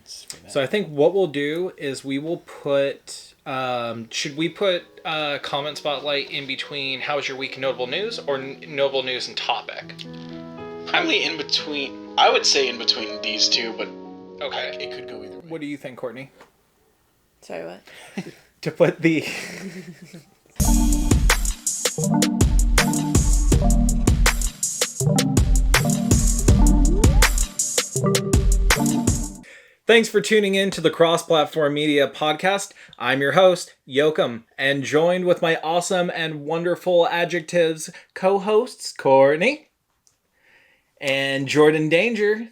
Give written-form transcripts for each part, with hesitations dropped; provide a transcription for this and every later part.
comments for that. So I think what we'll do is we will put... should we put comment spotlight in between how was your week notable news or notable news and topic? Probably in between. I would say in between these two, but okay, it could go either way. What do you think, Courtney? Sorry, what? To put the... Thanks for tuning in to the Cross-Platform Media Podcast. I'm your host, Yoakum, and joined with my awesome and wonderful adjectives co-hosts, Courtney and Jordan Danger.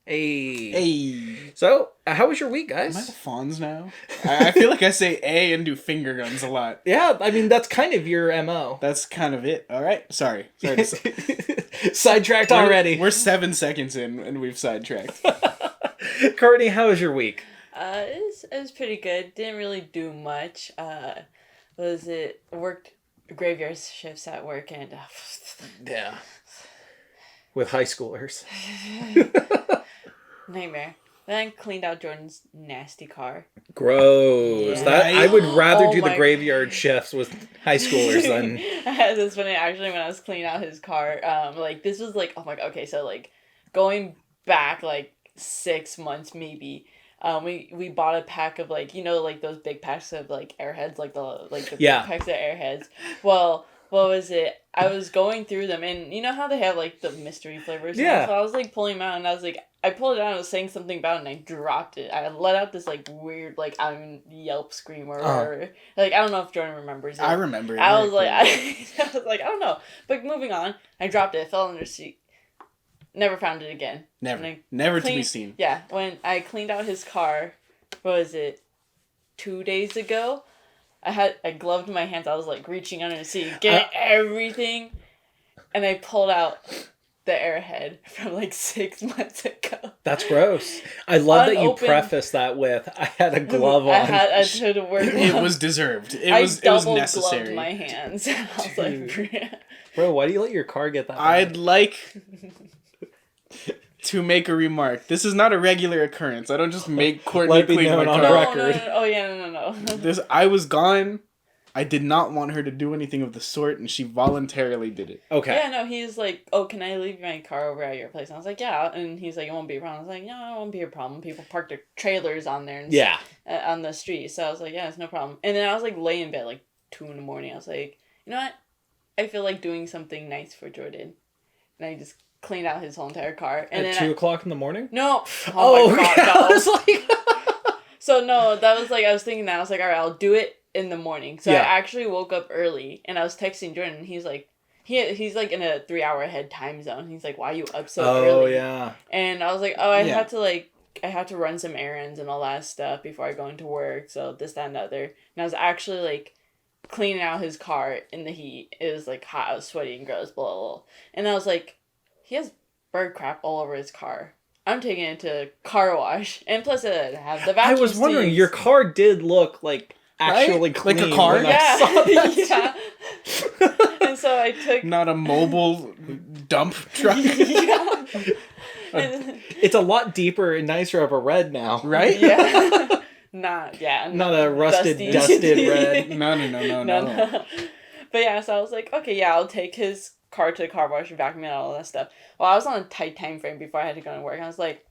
Hey. So, how was your week, guys? Am I the Fonz now? I feel like I say A and do finger guns a lot. Yeah, I mean, that's kind of your MO. That's kind of it. All right. Sorry. Sidetracked already. We're 7 seconds in and we've sidetracked. Courtney, how was your week? It was pretty good. Didn't really do much. Worked graveyard shifts at work and... yeah. With high schoolers. Nightmare. Then cleaned out Jordan's nasty car. Gross. Yeah. I would rather do the my... graveyard shifts with high schoolers than... That's funny. Actually, when I was cleaning out his car, this was like, oh my god, okay, so going back 6 months maybe. We bought a pack of those big packs of Airheads, the big packs of Airheads. Well, what was it? I was going through them, and you know how they have the mystery flavors. Yeah. So I was pulling them out, and I was I pulled it out and I was saying something about it, and I dropped it. I let out this weird Yelp scream or whatever. I don't know if Jordan remembers it. I remember it. I was I don't know. But moving on, I dropped it. It fell under the seat. Never found it again. Never to be seen. Yeah, when I cleaned out his car, what was it, 2 days ago? I gloved my hands. I was reaching under the seat, getting everything, and I pulled out the Airhead from 6 months ago. That's gross. I love that you preface that with, I had a glove on. I had to wear gloves. It was deserved. It was necessary. Gloved my hands. I was bro, why do you let your car get that I'd like to make a remark. This is not a regular occurrence. I don't just make Courtney clean my car. Record. No. Oh yeah, no. I was gone. I did not want her to do anything of the sort, and she voluntarily did it. Okay. Yeah, no, he's like, oh, can I leave my car over at your place? And I was like, yeah. And he's like, it won't be a problem. I was like, no, it won't be a problem. People park their trailers on there and on the street. So I was like, yeah, it's no problem. And then I was laying in bed 2 a.m. I was like, you know what? I feel like doing something nice for Jordan. And I just cleaned out his whole entire car. And at then 2 o'clock in the morning? No. Oh my god, no. I was like... So no, that was I was thinking that. I was like, alright, I'll do it in the morning. So I actually woke up early and I was texting Jordan and he's like, he's in a 3-hour ahead time zone. He's like, why are you up so early? Oh yeah. And I was like, oh, I had to run some errands and all that stuff before I go into work. So this, that, and the other. And I was actually cleaning out his car in the heat. It was hot, I was sweaty and gross, blah, blah, blah. And I was like, he has bird crap all over his car. I'm taking it to car wash. And plus I have the vacuum I was wondering, your car did look actually clean. Like a car? Yeah. And so I took... Not a mobile dump truck? Yeah. It's a lot deeper and nicer of a red now. Right? Yeah. Not a rusted, dusted red. No. But yeah, so I was like, okay, yeah, I'll take his car to the car wash, vacuum and all that stuff. Well, I was on a tight time frame before I had to go to work. And I was like,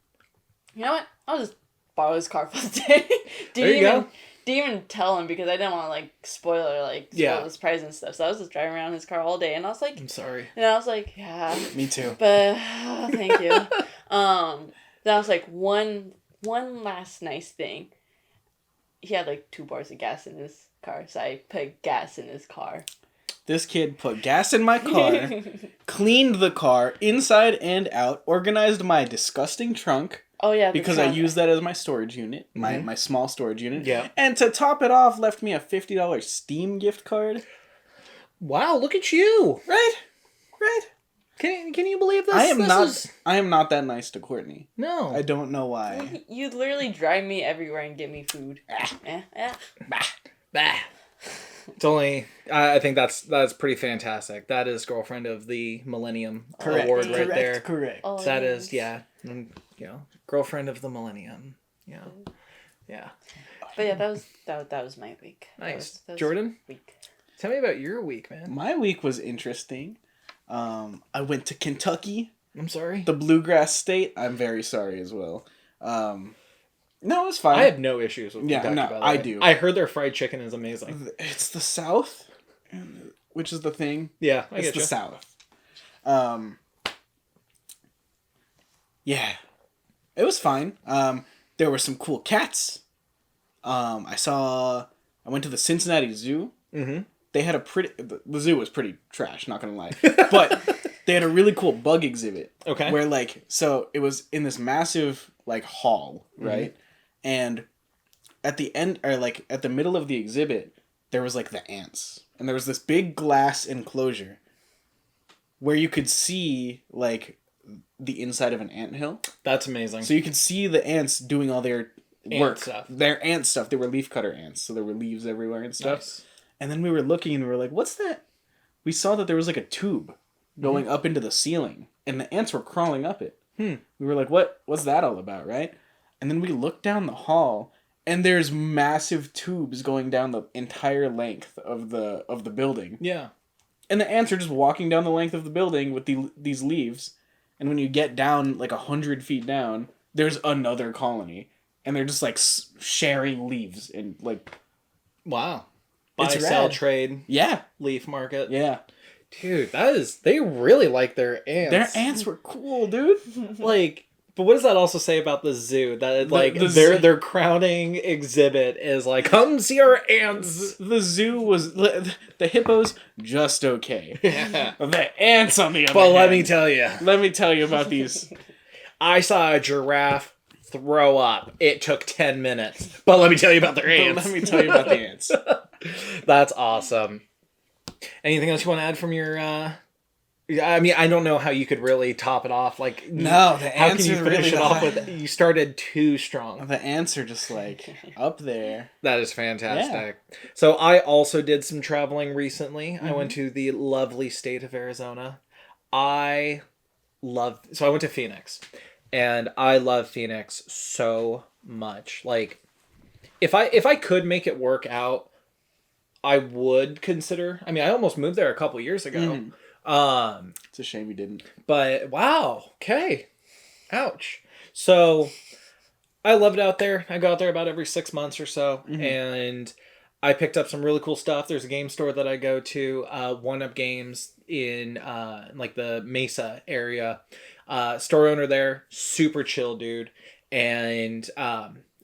you know what? I'll just borrow his car for the day. Didn't even tell him because I didn't want to spoil the surprise and stuff. So I was just driving around his car all day, and I was like, I'm sorry. And I was like, yeah. Me too. But thank you. Then I was like, one last nice thing. He had 2 bars of gas in his car, so I put gas in his car. This kid put gas in my car, cleaned the car inside and out, organized my disgusting trunk. Oh yeah, because I used that as my storage unit, my small storage unit. Yeah. And to top it off, left me a $50 Steam gift card. Wow, look at you! Right. Can you believe this? I am not that nice to Courtney. No. I don't know why. You literally drive me everywhere and get me food. Bah. It's only... I think that's pretty fantastic. That is Girlfriend of the Millennium Award right there. Correct. Oh, that is, Girlfriend of the Millennium. Yeah. Yeah. But yeah, that was my week. Nice. That was Jordan? week. Tell me about your week, man. My week was interesting. I went to Kentucky, I'm sorry. the bluegrass state. I'm very sorry as well. No, it's fine. I have no issues with Yeah, Kentucky, no, by the I way. do. I heard their fried chicken is amazing. It's the South, which is the thing. Yeah, I It's get the you. South. Yeah, it was fine. There were some cool cats. I went to the Cincinnati Zoo. Mm-hmm. They had the zoo was pretty trash, not gonna lie. But they had a really cool bug exhibit. Okay. Where so it was in this massive hall, right? Mm-hmm. And at the end, or at the middle of the exhibit, there was the ants. And there was this big glass enclosure where you could see the inside of an anthill. That's amazing. So you could see the ants doing all their work. Stuff. Their ant stuff. They were leafcutter ants, so there were leaves everywhere and stuff. Nice. And then we were looking and we were like, what's that? We saw that there was a tube going up into the ceiling and the ants were crawling up it. We were like, what's that all about, right? And then we looked down the hall and there's massive tubes going down the entire length of the building. Yeah. And the ants are just walking down the length of the building with these leaves. And when you get down 100 feet down, there's another colony. And they're just sharing leaves and Wow. Buy, It's sell, rad. trade, yeah. leaf market. Yeah. Dude, they really like their ants. Their ants were cool, dude. But what does that also say about the zoo? That their crowning exhibit is come see our ants. The zoo was the hippos just okay. Yeah. The ants on the other But hand. let me tell you about these. I saw a giraffe throw up. It took 10 minutes. But let me tell you about their ants. Let me tell you about the ants. That's awesome. Anything else you want to add from your I mean, I don't know how you could really top it off. No, the how ants can you are finish really it off high. with? You started too strong. The ants are just up there. That is fantastic. Yeah. So I also did some traveling recently. Mm-hmm. I went to the lovely state of Arizona. So I went to Phoenix, and I love Phoenix so much. If I could make it work out, I would consider. I mean, I almost moved there a couple years ago. Mm-hmm. It's a shame you didn't. But wow, okay, ouch. So I love it out there. I go out there about every 6 months or so, mm-hmm. and I picked up some really cool stuff. There's a game store that I go to, One Up Games in the Mesa area. Store owner there, super chill dude, and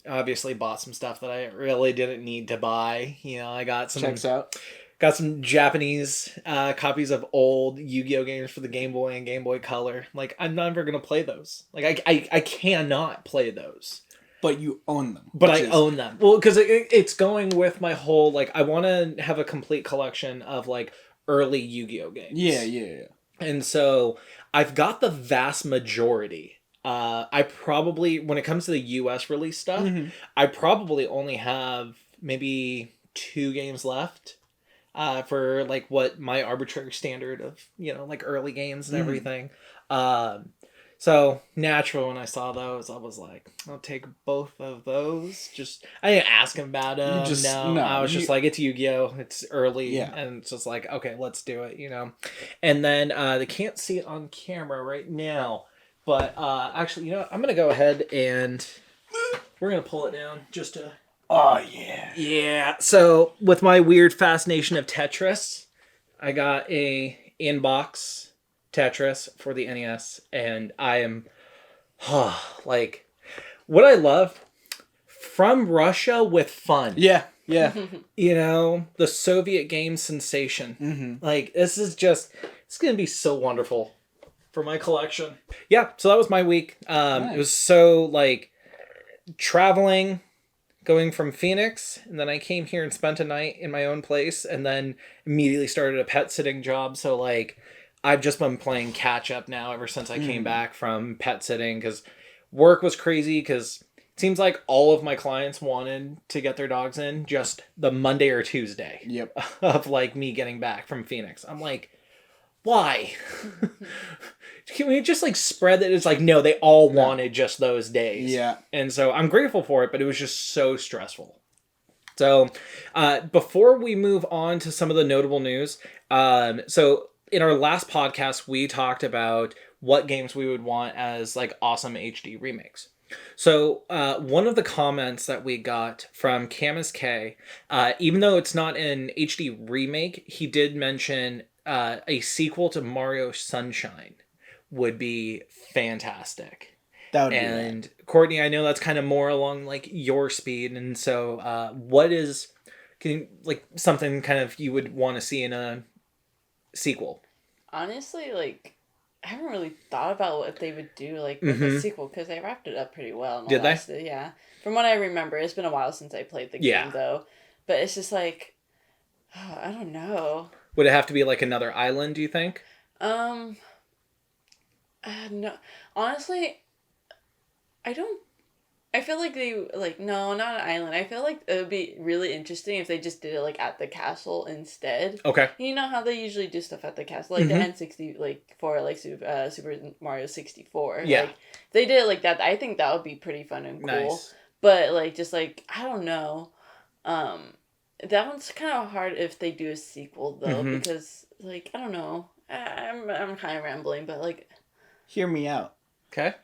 obviously bought some stuff that I really didn't need to buy. I got some. Checks out. Got some Japanese copies of old Yu-Gi-Oh games for the Game Boy and Game Boy Color. I'm never gonna play those. I cannot play those. But you own them. But I own them. Well, because it's going with my whole I want to have a complete collection of early Yu-Gi-Oh games. Yeah. And so I've got the vast majority. I probably, when it comes to the US release stuff, mm-hmm. I probably only have maybe 2 games left. For what my arbitrary standard of early games and everything. So naturally when I saw those, I was like, I'll take both of those. I didn't ask him about them. I was just it's Yu-Gi-Oh. It's early, and it's just okay, let's do it. And then they can't see it on camera right now, but actually, I'm gonna go ahead and we're gonna pull it down just to. Oh, yeah. Yeah. So, with my weird fascination of Tetris, I got a inbox Tetris for the NES, and I am, what I love, from Russia with fun. Yeah. The Soviet game sensation. Mm-hmm. This is it's going to be so wonderful for my collection. Yeah, so that was my week. Nice. It was so, traveling, going from Phoenix, and then I came here and spent a night in my own place, and then immediately started a pet sitting job. So I've just been playing catch up now ever since I came back from pet sitting, because work was crazy, because it seems like all of my clients wanted to get their dogs in just the Monday or Tuesday. Yep. Of me getting back from Phoenix. I'm like, why? Can we just like spread it? It's like, no, they all wanted just those days. Yeah. And so I'm grateful for it, but it was just so stressful. So before we move on to some of the notable news, so in our last podcast, we talked about what games we would want as like awesome HD remakes. So one of the comments that we got from Camus K, even though it's not an HD remake, he did mention a sequel to Mario Sunshine would be fantastic. That would be And Courtney, I know that's kind of more along like your speed, and so what is like something kind of you would want to see in a sequel? Honestly, like, I haven't really thought about what they would do like with the sequel because they wrapped it up pretty well. And all Did they? that. Yeah. From what I remember, it's been a while since I played the game though, but it's just like, I don't know. Would it have to be like another island? Do you think? No, honestly, I feel like they, like, no, not an island. I feel like it would be really interesting if they just did it, like, at the castle instead. Okay. You know how they usually do stuff at the castle? Like, the N60, like, for, like, Super Mario 64. Yeah. Like, if they did it like that, I think that would be pretty fun and cool. Nice. But, like, just, like, I don't know. That one's kind of hard if they do a sequel, though, because, like, I don't know. I'm kind of rambling, but, like... Hear me out. Okay.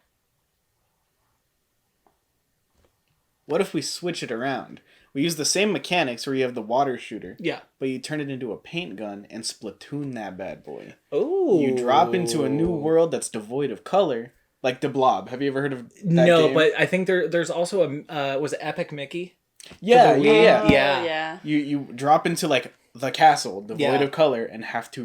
What if we switch it around? We use the same mechanics where you have the water shooter. Yeah. But you turn it into a paint gun and Splatoon that bad boy. Oh. You drop into a new world that's devoid of color. Like the Blob. Have you ever heard of that No, game? but I think there's also a... was it Epic Mickey? Yeah. Yeah. You drop into like the castle devoid of color and have to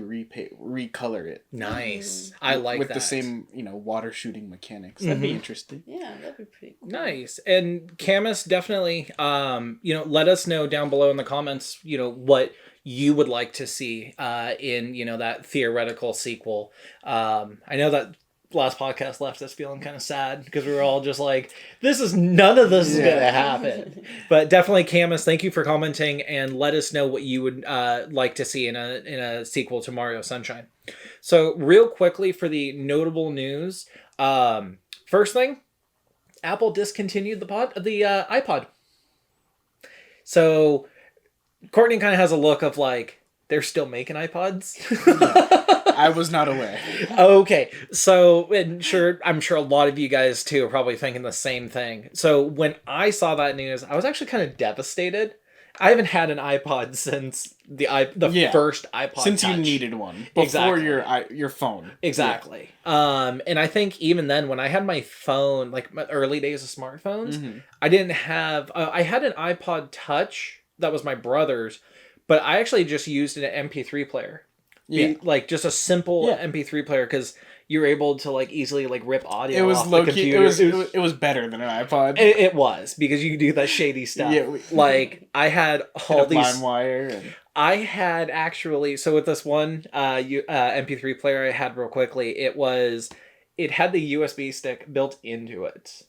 recolor it. Nice. I like with that. the same, water shooting mechanics. That'd be interesting. Yeah, that'd be pretty cool. Nice. And Camus, definitely, let us know down below in the comments, what you would like to see in, that theoretical sequel. I know that last podcast left us feeling kind of sad because we were all just like, none of this is going to happen. But definitely, Camus, thank you for commenting and let us know what you would like to see in a sequel to Mario Sunshine. So real quickly for the notable news, first thing, Apple discontinued the iPod. So Courtney kind of has a look of like, they're still making iPods. I was not aware. Okay, so I'm sure a lot of you guys too are probably thinking the same thing. So when I saw that news, I was actually kind of devastated. I haven't had an iPod since the first iPod since Touch. You needed one before your phone. Exactly. Yeah. And I think even then, when I had my phone, like my early days of smartphones, I didn't have. I had an iPod Touch that was my brother's, but I actually just used an MP3 player. Like just a simple MP3 player because you were able to like easily like rip audio off the computer. It was better than an iPod. It was because you could do that shady stuff. Like I had all these LimeWire. I had actually with this one MP3 player I had real quickly, it had the USB stick built into it.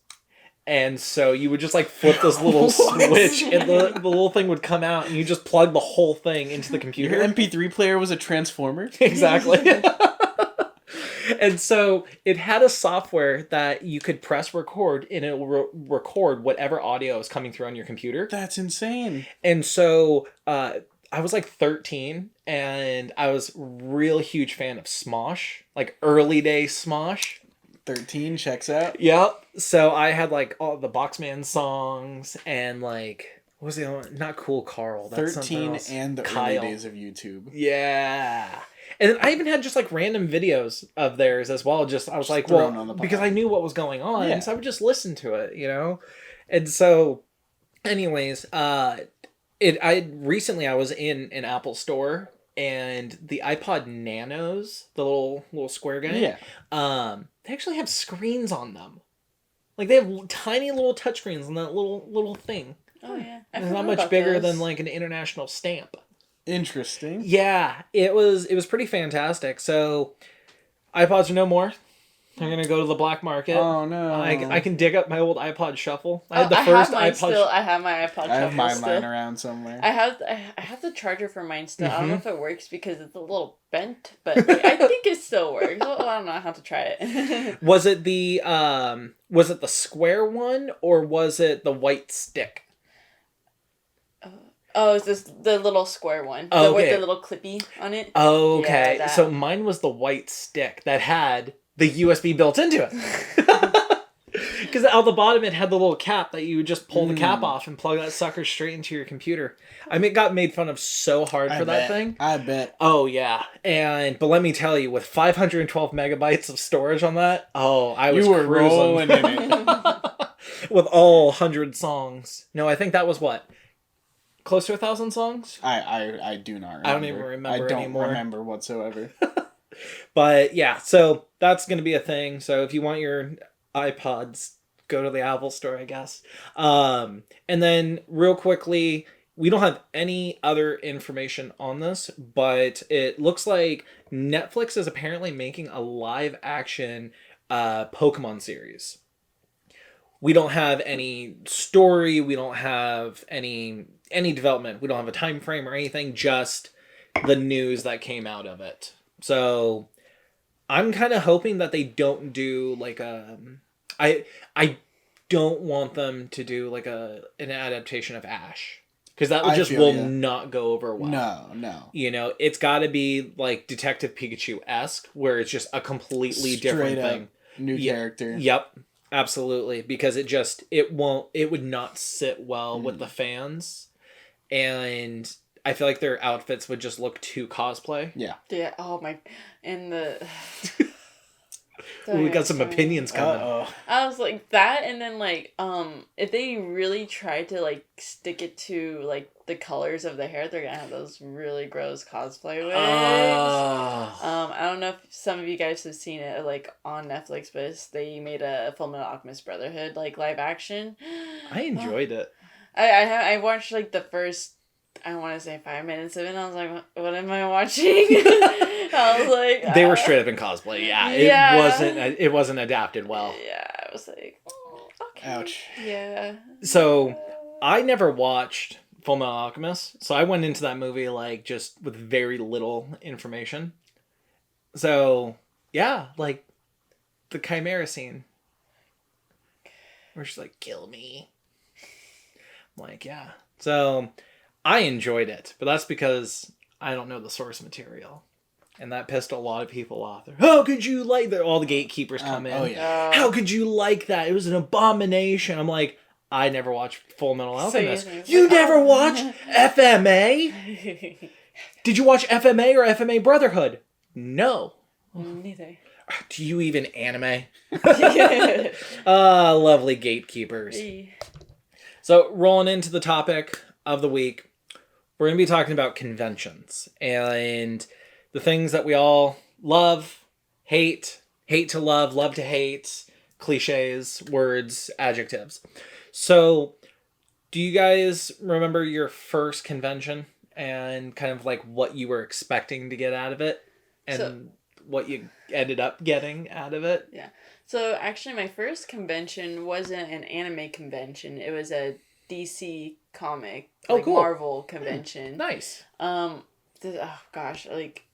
And so you would just like flip this little switch and the little thing would come out and you just plug the whole thing into the computer. Your MP3 player was a transformer? Exactly. And so it had a software that you could press record and it will record whatever audio is coming through on your computer. That's insane. And so I was like 13 and I was a real huge fan of Smosh, like early day Smosh. 13 checks out. Yep. So I had like all the Boxman songs and like what was the other one? Not Cool Carl. That's 13 and the Kyle. early days of YouTube. Yeah. And then I even had just like random videos of theirs as well. I was like, because I knew what was going on, so I would just listen to it, And so, anyways, I was in an Apple store. And the iPod Nanos, the little square guy, they actually have screens on them. Like they have tiny little touchscreens on that little thing. Oh yeah, it's not much bigger than like an international stamp. Interesting. Yeah, it was pretty fantastic. So iPods are no more. I'm gonna go to the black market. Oh no! I can dig up my old iPod Shuffle. I had Oh, the I first have mine iPod. still. I have my iPod I have Shuffle mine still. lying around somewhere. I have the charger for mine still. I don't know if it works because it's a little bent, but like, I think it still works. Well, I don't know. I have to try it. Was it the square one or was it the white stick? Oh, is this the little square one? Oh, With okay. the little clippy on it? Oh, okay. Yeah, that. So mine was the white stick that had the USB built into it. Because at the bottom it had the little cap that you would just pull the cap off and plug that sucker straight into your computer. I mean, it got made fun of so hard for that thing. I bet. Oh, yeah. But let me tell you, with 512 megabytes of storage on that, I was You were cruising. rolling in it. With all 100 songs. No, I think that was what? Close to 1,000 songs? I do not remember. I don't even remember I don't anymore. remember whatsoever. But yeah, so that's going to be a thing. So if you want your iPods, go to the Apple store, I guess. And then real quickly, we don't have any other information on this, but it looks like Netflix is apparently making a live action Pokemon series. We don't have any story, we don't have any development, we don't have a time frame or anything, just the news that came out of it. So I'm kind of hoping that they don't do like I don't want them to do like an adaptation of Ash, because that will not go over well. No. You know, it's got to be like Detective Pikachu-esque, where it's just a completely different thing. New character. Yep. Absolutely, because it would not sit well with the fans, and I feel like their outfits would just look too cosplay. Yeah. Oh my, and the. We got some opinions coming. Uh-oh. I was like that, and then like if they really try to like stick it to like the colors of the hair, they're gonna have those really gross cosplay wigs. I don't know if some of you guys have seen it like on Netflix, but they made a Fullmetal Alchemist Brotherhood like live action. I enjoyed it. I watched like the first, I want to say 5 minutes of it, and I was like, what am I watching? I was like... They were straight up in cosplay, yeah. It wasn't adapted well. Yeah, I was like, oh, okay. Ouch. Yeah. So, I never watched Fullmetal Alchemist, so I went into that movie like just with very little information. So, yeah, like the Chimera scene. Where she's like, kill me. I'm like, yeah. So... I enjoyed it, but that's because I don't know the source material. And that pissed a lot of people off. How could you like that? All the gatekeepers come in. Oh, yeah. How could you like that? It was an abomination. I'm like, I never watched Fullmetal Alchemist. So you never watched FMA? Did you watch FMA or FMA Brotherhood? No. Neither. Do you even anime? Lovely gatekeepers. So, rolling into the topic of the week, we're going to be talking about conventions and the things that we all love, hate to love to hate, cliches, words, adjectives. So, do you guys remember your first convention and kind of like what you were expecting to get out of it and what you ended up getting out of it? Yeah. So, actually, my first convention wasn't an anime convention. It was a DC comic, cool. Marvel convention. Nice. Oh gosh, like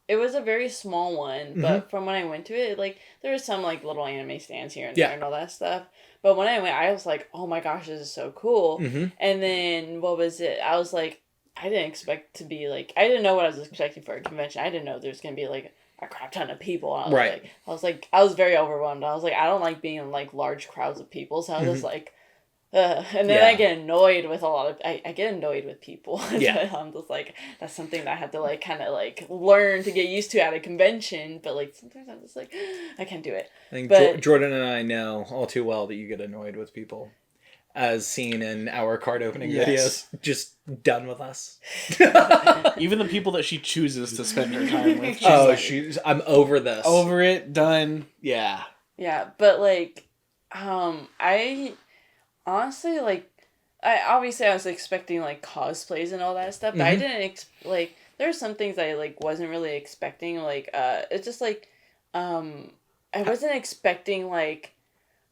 it was a very small one, but from when I went to it, like there was some like little anime stands here and there and all that stuff. But when I went, I was like, oh my gosh, this is so cool. And then what was it? I was like, I didn't expect to be like, I didn't know what I was expecting for a convention. I didn't know there was gonna be like a crap ton of people. I was very overwhelmed. I was like, I don't like being in like large crowds of people, so I was just like. And then I get annoyed with I get annoyed with people. Yeah. I'm just like, that's something that I had to like kind of like learn to get used to at a convention. But like sometimes I'm just like, I can't do it. I think Jordan and I know all too well that you get annoyed with people, as seen in our card opening videos. Just done with us. Even the people that she chooses to spend her time with. I'm over this. Over it, done. Yeah. Yeah, but like, I honestly like, I was expecting like cosplays and all that stuff, but I didn't there's some things I like wasn't really expecting. Like, it's just like, I I wasn't expecting like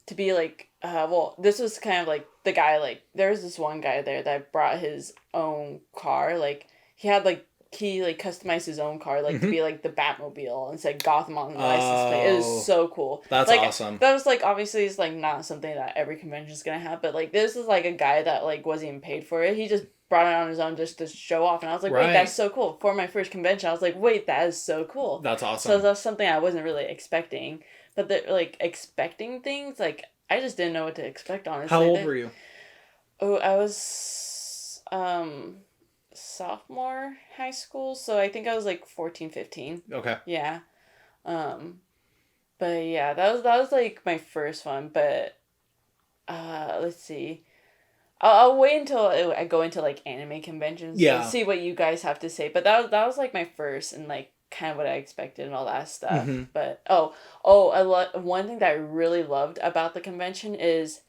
to be like well, this was kind of like the guy, like there was this one guy there that brought his own car, like he had like he like customized his own car like to be like the Batmobile and said Gotham on the license plate. It was so cool. That's like, awesome. That was like obviously it's like not something that every convention's gonna have, but like this is like a guy that like wasn't even paid for it. He just brought it on his own just to show off, and I was like, wait, that's so cool. For my first convention, I was like, wait, that is so cool. That's awesome. So that's something I wasn't really expecting. But the like expecting things, like I just didn't know what to expect, honestly. How old were you? Oh, I was sophomore high school, so I think I was like 14, 15. Okay. Yeah. But yeah, that was like my first one, but let's see. I'll wait until I go into like anime conventions to see what you guys have to say. But that was like my first and like kind of what I expected and all that stuff. Mm-hmm. But one thing that I really loved about the convention is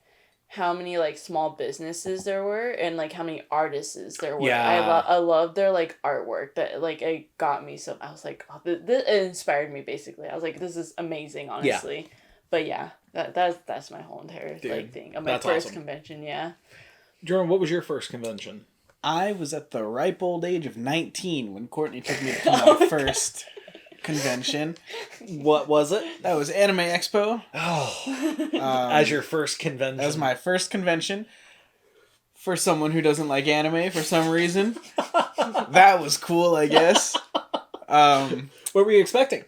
how many like small businesses there were and like how many artists there were. Yeah. I love their like artwork that like it got me. So I was like, oh, this it inspired me basically. I was like, this is amazing, honestly. Yeah. But yeah, that's my whole entire like thing of my first convention. Yeah. Jordan, what was your first convention? I was at the ripe old age of 19 when Courtney took me to my first convention. What was it? That was Anime Expo. Oh, as your first convention. As my first convention. For someone who doesn't like anime for some reason. That was cool, I guess. What were you expecting?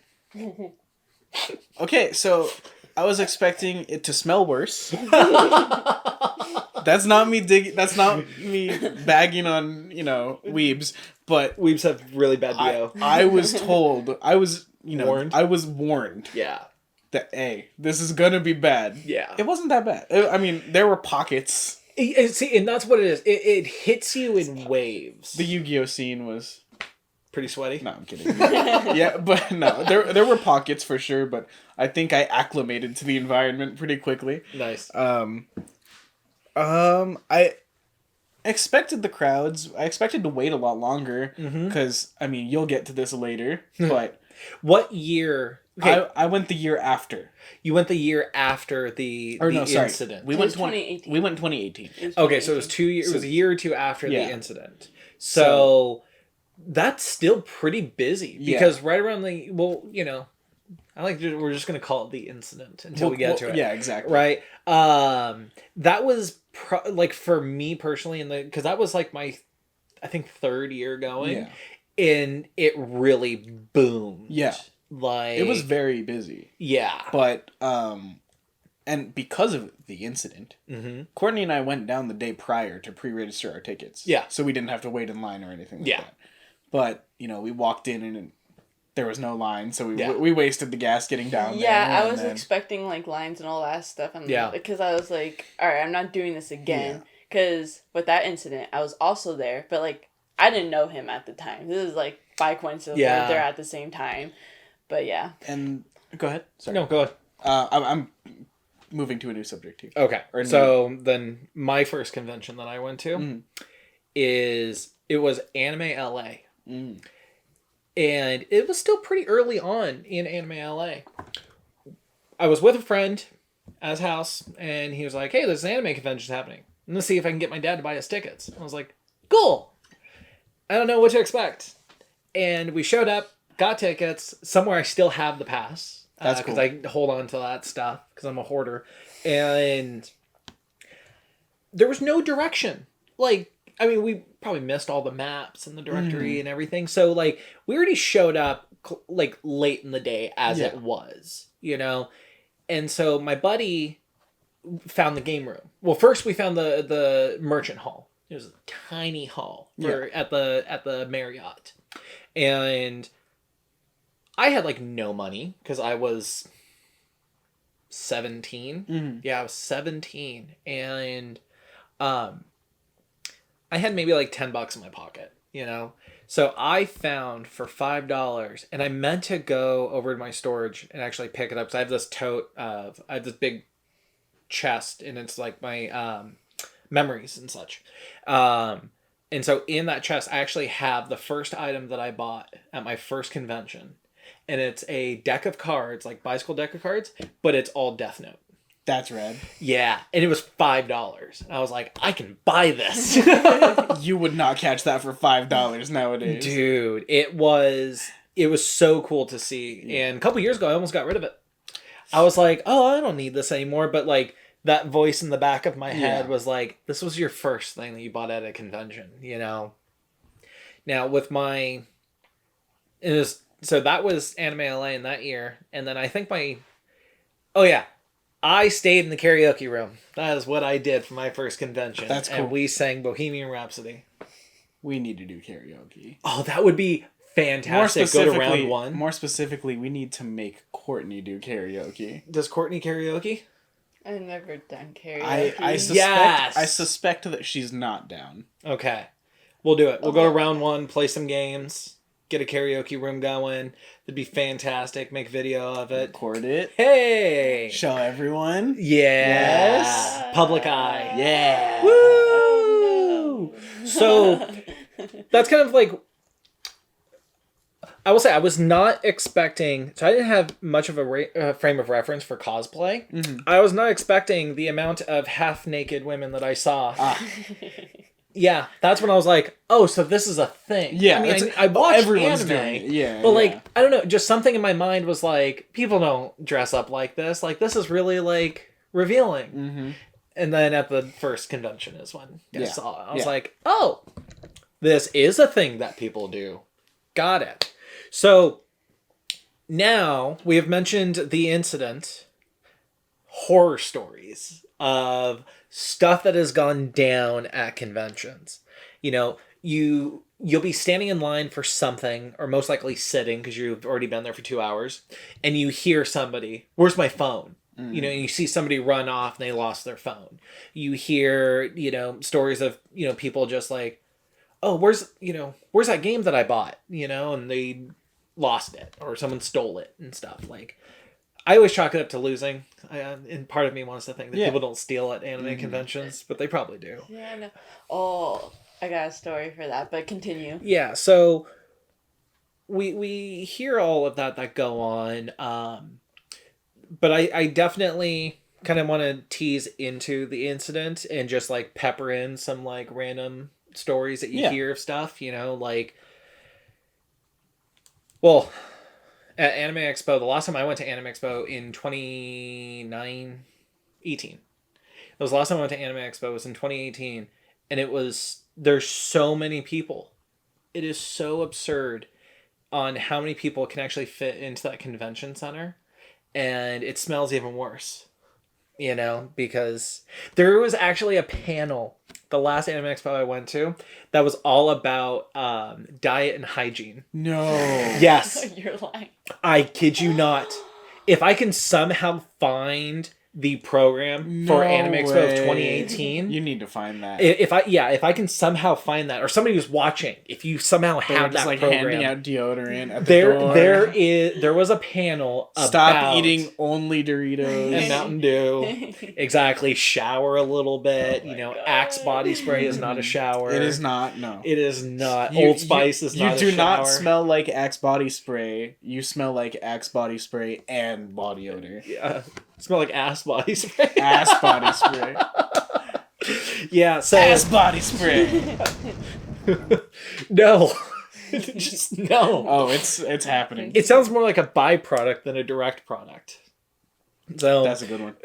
Okay, so I was expecting it to smell worse. That's not me bagging on, weebs, but weebs have really bad BO. I was told, warned. I was warned. Yeah. That, hey, this is gonna be bad. Yeah. It wasn't that bad. I mean, there were pockets. See, and that's what it is. It hits you in waves. The Yu-Gi-Oh scene was pretty sweaty. No, I'm kidding. Yeah, but no, there were pockets for sure, but I think I acclimated to the environment pretty quickly. Nice. I expected the crowds. I expected to wait a lot longer because I mean you'll get to this later. But what year? Okay. I went the year after. You went the year after the incident. We went 2018. We went 2018. Okay, so it was 2 years. It was a year or two after the incident. So that's still pretty busy because right around the we're just gonna call it the incident until we get to it. Yeah, exactly. Right. That was for me personally, because that was like my, I think, third year going, and it really boomed. Yeah. Like it was very busy. Yeah. But and because of the incident, Courtney and I went down the day prior to pre-register our tickets. Yeah. So we didn't have to wait in line or anything like that. But, we walked in and there was no line, so we wasted the gas getting down there. Yeah, I was expecting like lines and all that stuff. Because I was like, all right, I'm not doing this again. Because with that incident, I was also there, but like I didn't know him at the time. This is like by coincidence we were there at the same time. But yeah. And go ahead. Sorry. No, go ahead. I'm moving to a new subject here. Okay. So then my first convention that I went to it was Anime LA. And it was still pretty early on in Anime LA. I was with a friend at his house, and he was like, hey, there's an anime convention happening. Let's see if I can get my dad to buy us tickets. I was like, cool. I don't know what to expect. And we showed up, got tickets. Somewhere I still have the pass. That's cool. Because I hold on to that stuff, because I'm a hoarder. And there was no direction. Like, I mean, we probably missed all the maps and the directory and everything. So, like, we already showed up, like, late in the day as it was, And so my buddy found the game room. Well, first we found the merchant hall. It was a tiny hall at the Marriott. And I had, like, no money because I was 17. Yeah, I was 17. And I had maybe like $10 in my pocket, So I found for $5, and I meant to go over to my storage and actually pick it up. So I have this I have this big chest, and it's like my memories and such. And so in that chest, I actually have the first item that I bought at my first convention. and it's a deck of cards, like bicycle deck of cards, but it's all Death Note. That's rad. Yeah, and it was $5. I was like, I can buy this. You would not catch that for $5 nowadays. Dude, it was so cool to see. Yeah. And a couple years ago, I almost got rid of it. I was like, oh, I don't need this anymore. But like that voice in the back of my head was like, this was your first thing that you bought at a convention, you know? Now with so that was Anime LA in that year. And then I think I stayed in the karaoke room. That is what I did for my first convention. That's cool. And we sang Bohemian Rhapsody. We need to do karaoke. Oh, that would be fantastic. Go to round one. More specifically, we need to make Courtney do karaoke. Does Courtney karaoke? I've never done karaoke. I suspect that she's not down. Okay. We'll do it. We'll go to round one, play some games, get a karaoke room going. It'd be fantastic. Make video of it. Record it. Hey! Show everyone. Yes! Public eye. Yeah. Woo! Oh, no. So, that's kind of like... I will say, I was not expecting... So I didn't have much of a frame of reference for cosplay. Mm-hmm. I was not expecting the amount of half-naked women that I saw. Yeah, that's when I was like, oh, so this is a thing. Yeah, I mean, I watch everyone's anime, doing it. Yeah, but like, I don't know, just something in my mind was like, people don't dress up like this. Like, this is really like revealing. Mm-hmm. And then at the first convention is when I Yeah. saw it. I was like, oh, this is a thing that people do. Got it. So now we have mentioned the incident, horror stories of stuff that has gone down at conventions. You know, you'll be standing in line for something, or most likely sitting because you've already been there for 2 hours, and you hear somebody, "Where's my phone?" You know, and you see somebody run off and they lost their phone. You hear, you know, stories of, you know, people just like, "Oh, where's that game that I bought?" You know, and they lost it or someone stole it and stuff. Like, I always chalk it up to losing. And part of me wants to think that people don't steal at anime conventions, but they probably do. Yeah, I know. Oh, I got a story for that, but continue. Yeah, so we hear all of that go on, but I definitely kind of want to tease into the incident and just like pepper in some like random stories that you hear of stuff, you know, like, well, at Anime Expo, the last time I went to Anime Expo in 2018. It was the last time I went to Anime Expo was in 2018, and there's so many people. It is so absurd on how many people can actually fit into that convention center, and it smells even worse. You know, because there was actually a panel the last Anime Expo I went to that was all about diet and hygiene. No. Yes. You're lying. I kid you not. If I can somehow find the program for Anime Expo of 2018, you need to find that. If I can somehow find that, or somebody who's watching, if you somehow have that like program, handing out deodorant at the door. there was a panel about Stop eating only Doritos and Mountain Dew. Exactly. Shower a little bit. Oh you know, God. Axe body spray is not a shower. It is not. No. It is not. Old Spice is not a shower. You do not smell like Axe body spray. You smell like Axe body spray and body odor. Yeah. Smell like ass body spray. Ass body spray. Yeah, so Ass body spray. No. Just no. Oh, it's happening. It sounds more like a byproduct than a direct product. So That's a good one.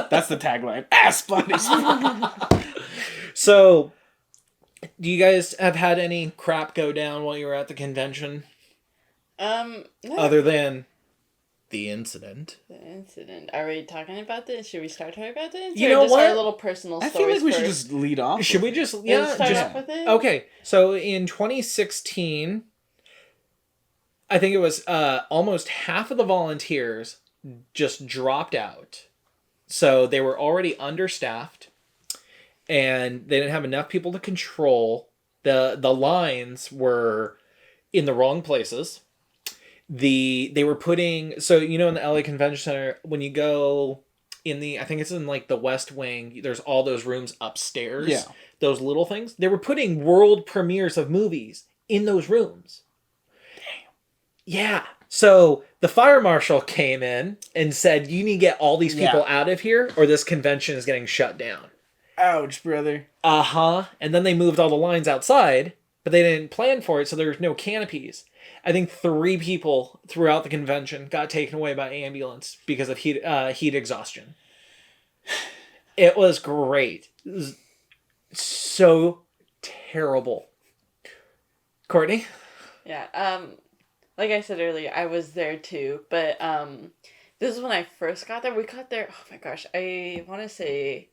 That's the tagline. Ass body spray. So, do you guys have had any crap go down while you were at the convention? No. Other than the incident. The incident. Are we talking about this? Should we start talking about this? You or know just what? Our little personal I stories feel like we first? should just lead off. Should we just Let's start off with it? Okay. So in 2016, I think it was almost half of the volunteers just dropped out. So they were already understaffed, and they didn't have enough people to control. The lines were in the wrong places. They were putting, so you know, in the LA Convention Center, when you go in I think it's in like the West Wing, there's all those rooms upstairs. Yeah. Those little things. They were putting world premieres of movies in those rooms. Damn. Yeah. So the fire marshal came in and said, you need to get all these people out of here or this convention is getting shut down. Ouch, brother. Uh-huh. And then they moved all the lines outside, but they didn't plan for it, so there was no canopies. I think 3 people throughout the convention got taken away by ambulance because of heat exhaustion. It was great. It was so terrible. Courtney? Yeah. Like I said earlier, I was there too, but this is when I first got there. We got there. Oh my gosh, I want to say,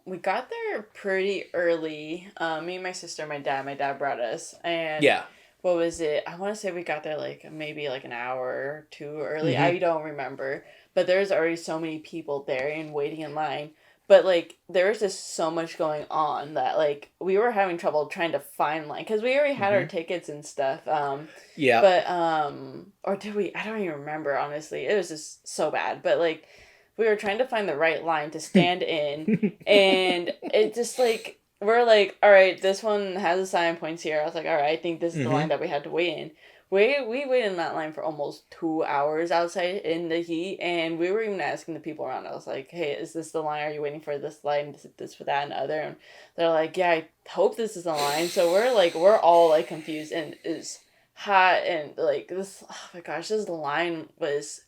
we got there pretty early. Me and my sister, my dad. My dad brought us, and Yeah. what was it? I want to say we got there like maybe like an hour or 2 early. I don't remember, but there's already so many people there and waiting in line. But like there was just so much going on that like we were having trouble trying to find line because we already had our tickets and stuff. Yeah. But or did we? I don't even remember honestly. It was just so bad. But like we were trying to find the right line to stand in, and it just like we're like, all right, this one has assigned points here. I was like, all right, I think this is the line that we had to wait in. We waited in that line for almost 2 hours outside in the heat, and we were even asking the people around. I was like, hey, is this the line? Are you waiting for this line, this for that, and the other? And they're like, yeah, I hope this is the line. So we're all like confused, and it's hot, and like this. Oh my gosh, this line was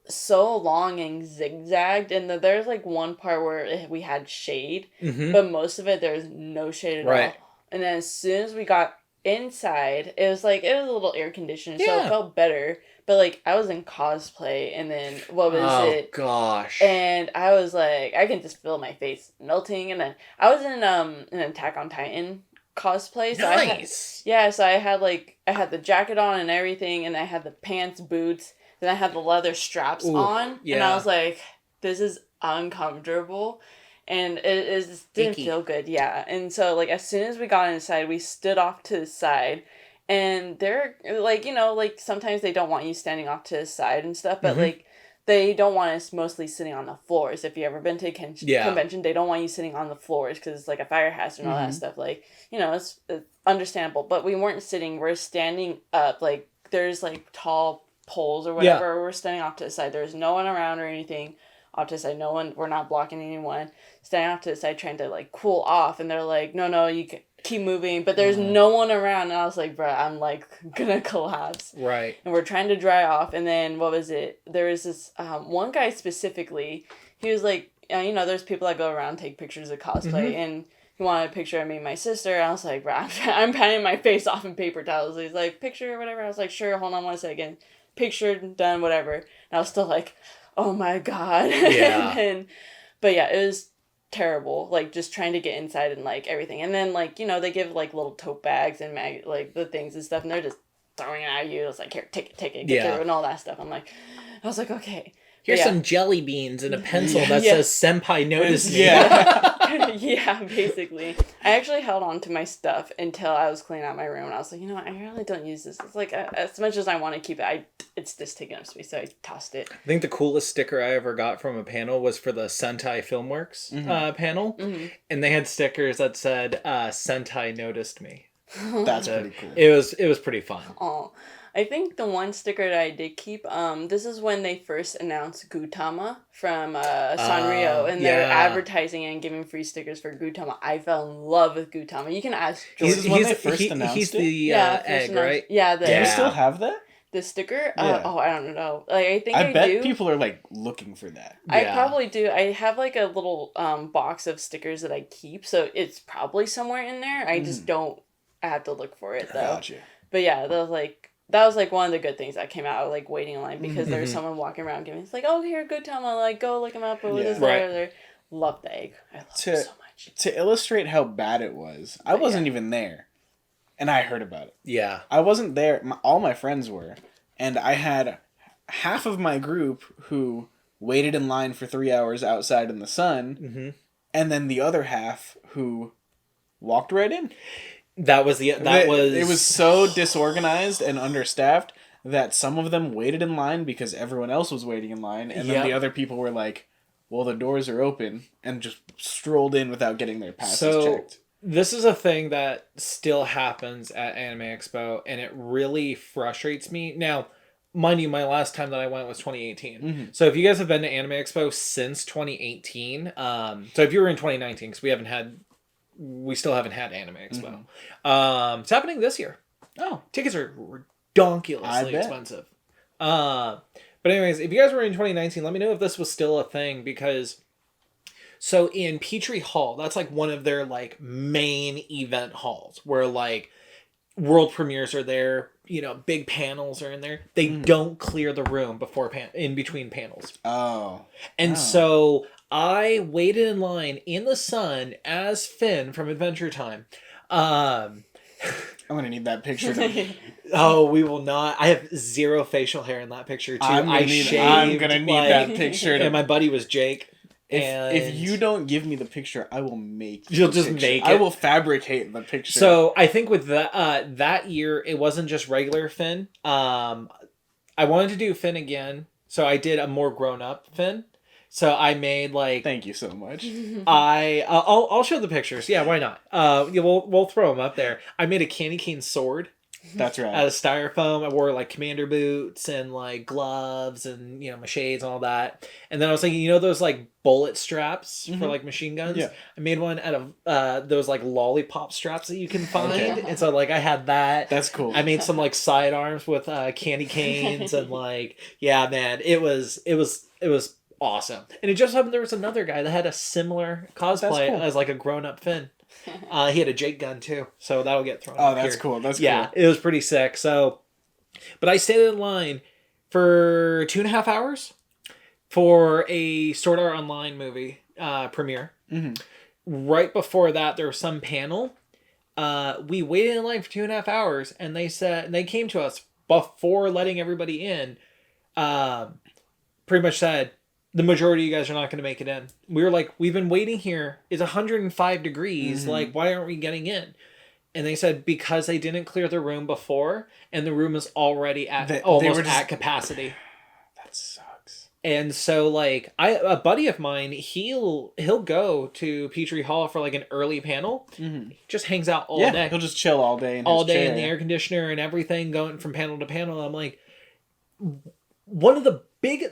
so long and zigzagged, and there's like one part where we had shade, but most of it there's no shade at all. And then as soon as we got inside, it was a little air conditioned, so it felt better. But like I was in cosplay, and then what was it? Oh gosh! And I was like, I can just feel my face melting, and then I was in an Attack on Titan cosplay. So nice. So I had the jacket on and everything, and I had the pants, boots. Then I had the leather straps on, and I was like, this is uncomfortable. And it just didn't feel good, And so, like, as soon as we got inside, we stood off to the side. And they're, like, like, sometimes they don't want you standing off to the side and stuff. But, like, they don't want us mostly sitting on the floors. If you ever been to a convention, they don't want you sitting on the floors because it's, like, a fire hazard and all that stuff. Like, it's understandable. But we weren't sitting. We're standing up. Like, there's, like, tall poles or whatever. We're standing off to the side. There's no one around or anything. Off to the side, no one. We're not blocking anyone. Standing off to the side, trying to like cool off, and they're like, "No, you can keep moving." But there's no one around, and I was like, "Bruh, I'm like gonna collapse." Right. And we're trying to dry off, and then what was it? There was this one guy specifically. He was like, there's people that go around and take pictures of cosplay, and he wanted a picture of me and my sister. And I was like, "Bruh, I'm patting my face off in paper towels." He's like, "Picture or whatever." I was like, "Sure, hold on 1 second." Picture done, whatever. And I was still like, oh my god. Yeah. But yeah, it was terrible. Like just trying to get inside and like everything. And then like, they give like little tote bags and like the things and stuff, and they're just throwing it at you. It's like, here, take it, get through, and all that stuff. I was like, okay. Here's some jelly beans and a pencil that says "Senpai noticed me." Yeah, basically. I actually held on to my stuff until I was cleaning out my room, and I was like, I really don't use this. It's like, as much as I want to keep it, it's just taking up space, so I tossed it. I think the coolest sticker I ever got from a panel was for the Sentai Filmworks panel, and they had stickers that said, "Sentai noticed me." That's pretty cool. It was pretty fun. Oh. I think the one sticker that I did keep, this is when they first announced Gutama from Sanrio, and they're advertising and giving free stickers for Gutama. I fell in love with Gutama. You can ask George. This is when they first announced he's it? the egg, right? Yeah. Do you still have that? The sticker? Yeah. I don't know. Like, I think I bet do. people are, like, looking for that. I probably do. I have, like, a little box of stickers that I keep, so it's probably somewhere in there. I just don't... I have to look for it, though. Gotcha. But yeah, that was like one of the good things that came out of like waiting in line because there was someone walking around giving it's like, oh, here, Gutama, like go look him up or this there. Love the egg. I love it so much. To illustrate how bad it was, I wasn't even there, and I heard about it. Yeah, I wasn't there. All my friends were, and I had half of my group who waited in line for 3 hours outside in the sun, and then the other half who walked right in. It was so disorganized and understaffed that some of them waited in line because everyone else was waiting in line, and then the other people were like, well, the doors are open, and just strolled in without getting their passes checked. This is a thing that still happens at Anime Expo, and it really frustrates me. Now, mind you, my last time that I went was 2018. So if you guys have been to Anime Expo since 2018, so if you were in 2019, because we still haven't had Anime Expo. It's happening this year. Oh, Tickets are ridiculously I bet. expensive. But anyways, if you guys were in 2019, let me know if this was still a thing, because so in Petrie Hall, that's like one of their like main event halls where like world premieres are there, big panels are in there. They don't clear the room before in between panels. oh, And so I waited in line in the sun as Finn from Adventure Time. I'm gonna need that picture. Oh, we will not. I have zero facial hair in that picture too. I'm gonna need that picture. And my buddy was Jake. If you don't give me the picture, I will make. You'll just make it. I will fabricate the picture. So I think with that year, it wasn't just regular Finn. I wanted to do Finn again, so I did a more grown up Finn. So I made like. Thank you so much. I'll show the pictures. Yeah, why not? We'll throw them up there. I made a candy cane sword. That's right. Out of styrofoam. I wore like commander boots and like gloves and my shades and all that. And then I was thinking, those like bullet straps for like machine guns. Yeah. I made one out of those like lollipop straps that you can find. And so like I had that. That's cool. I made some like sidearms with candy canes and like man, it was awesome. And it just happened there was another guy that had a similar cosplay as like a grown up Finn. He had a Jake gun too, so that'll get thrown. Oh, that's cool. That's cool. It was pretty sick. So, but I stayed in line for 2.5 hours for a Sword Art Online movie premiere. Right before that, there was some panel. We waited in line for 2.5 hours, and they came to us before letting everybody in. Pretty much said, the majority of you guys are not going to make it in. We were like, we've been waiting here. It's 105 degrees. Like, why aren't we getting in? And they said because they didn't clear the room before, and the room is already at at capacity. That sucks. And so, like, a buddy of mine, he'll go to Petrie Hall for like an early panel. He just hangs out all day. He'll just chill all day in the air conditioner and everything, going from panel to panel. I'm like, one of the big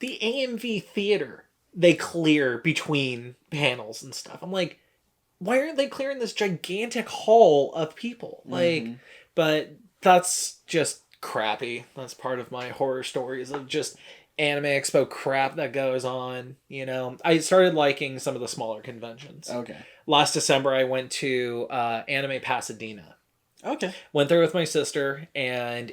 the AMV theater, they clear between panels and stuff. I'm like, why aren't they clearing this gigantic hall of people? But that's just crappy. That's part of my horror stories of just Anime Expo crap that goes on. I started liking some of the smaller conventions. Okay. Last December, I went to Anime Pasadena. Okay. Went there with my sister, and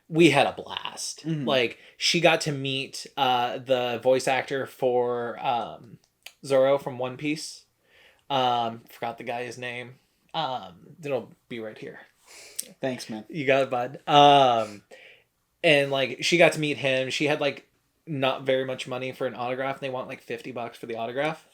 we had a blast. Like, she got to meet the voice actor for Zoro from One Piece. Forgot the guy's name. It'll be right here. Thanks, man. You got it, bud. And like, she got to meet him. She had like not very much money for an autograph. And they want like $50 for the autograph.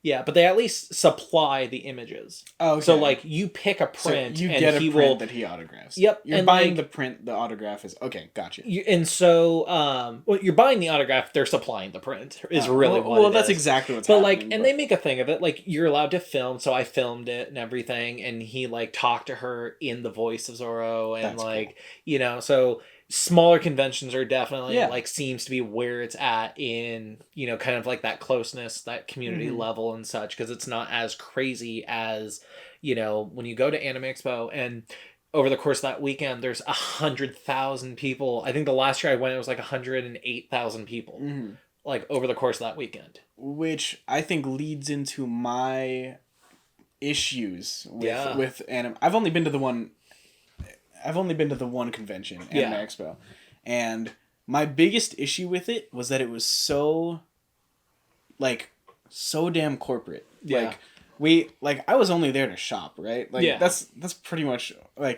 Yeah, but they at least supply the images. Oh, okay. So like, you pick a print, so you get a print that he autographs. Yep, you're buying the print. The autograph is okay. Gotcha. And so, you're buying the autograph. They're supplying the print. Is really what. Well, that's exactly what's happening. But they make a thing of it. Like, you're allowed to film, so I filmed it and everything. And he like talked to her in the voice of Zoro, and that's like cool. So. Smaller conventions are definitely like seems to be where it's at in kind of like that closeness, that community level and such, because it's not as crazy as when you go to Anime Expo. And over the course of that weekend, there's 100,000 people. I think the last year I went, it was like 108,000 people like over the course of that weekend, which I think leads into my issues with anime. I've only been to the one convention, Anime Expo, and my biggest issue with it was that it was so damn corporate. I was only there to shop, right? That's pretty much I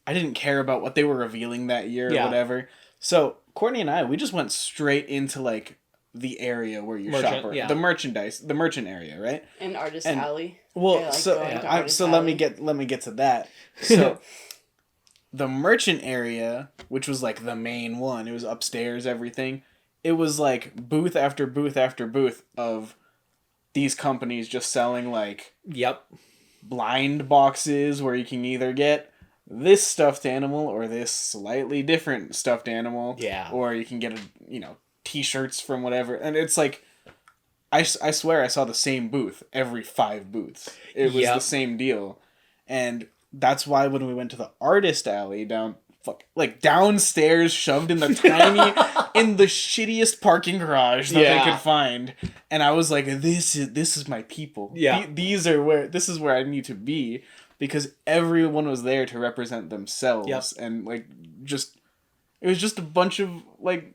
didn't care about what they were revealing that year or whatever. So Courtney and I, we just went straight into the area where you shop, the merchant area, right? And Artist Alley. Well, let me get to that. So. The merchant area, which was the main one, it was upstairs, everything. It was booth after booth after booth of these companies just selling like Yep. blind boxes where you can either get this stuffed animal or this slightly different stuffed animal. Yeah. Or you can get t-shirts from whatever. And it's like, I swear I saw the same booth every 5 booths. It was the same deal. And that's why when we went to the artist alley downstairs, shoved in the in the shittiest parking garage that they could find, and I was like, this is my people. Yeah. This is where I need to be, because everyone was there to represent themselves. Yep. And like, it was just a bunch of like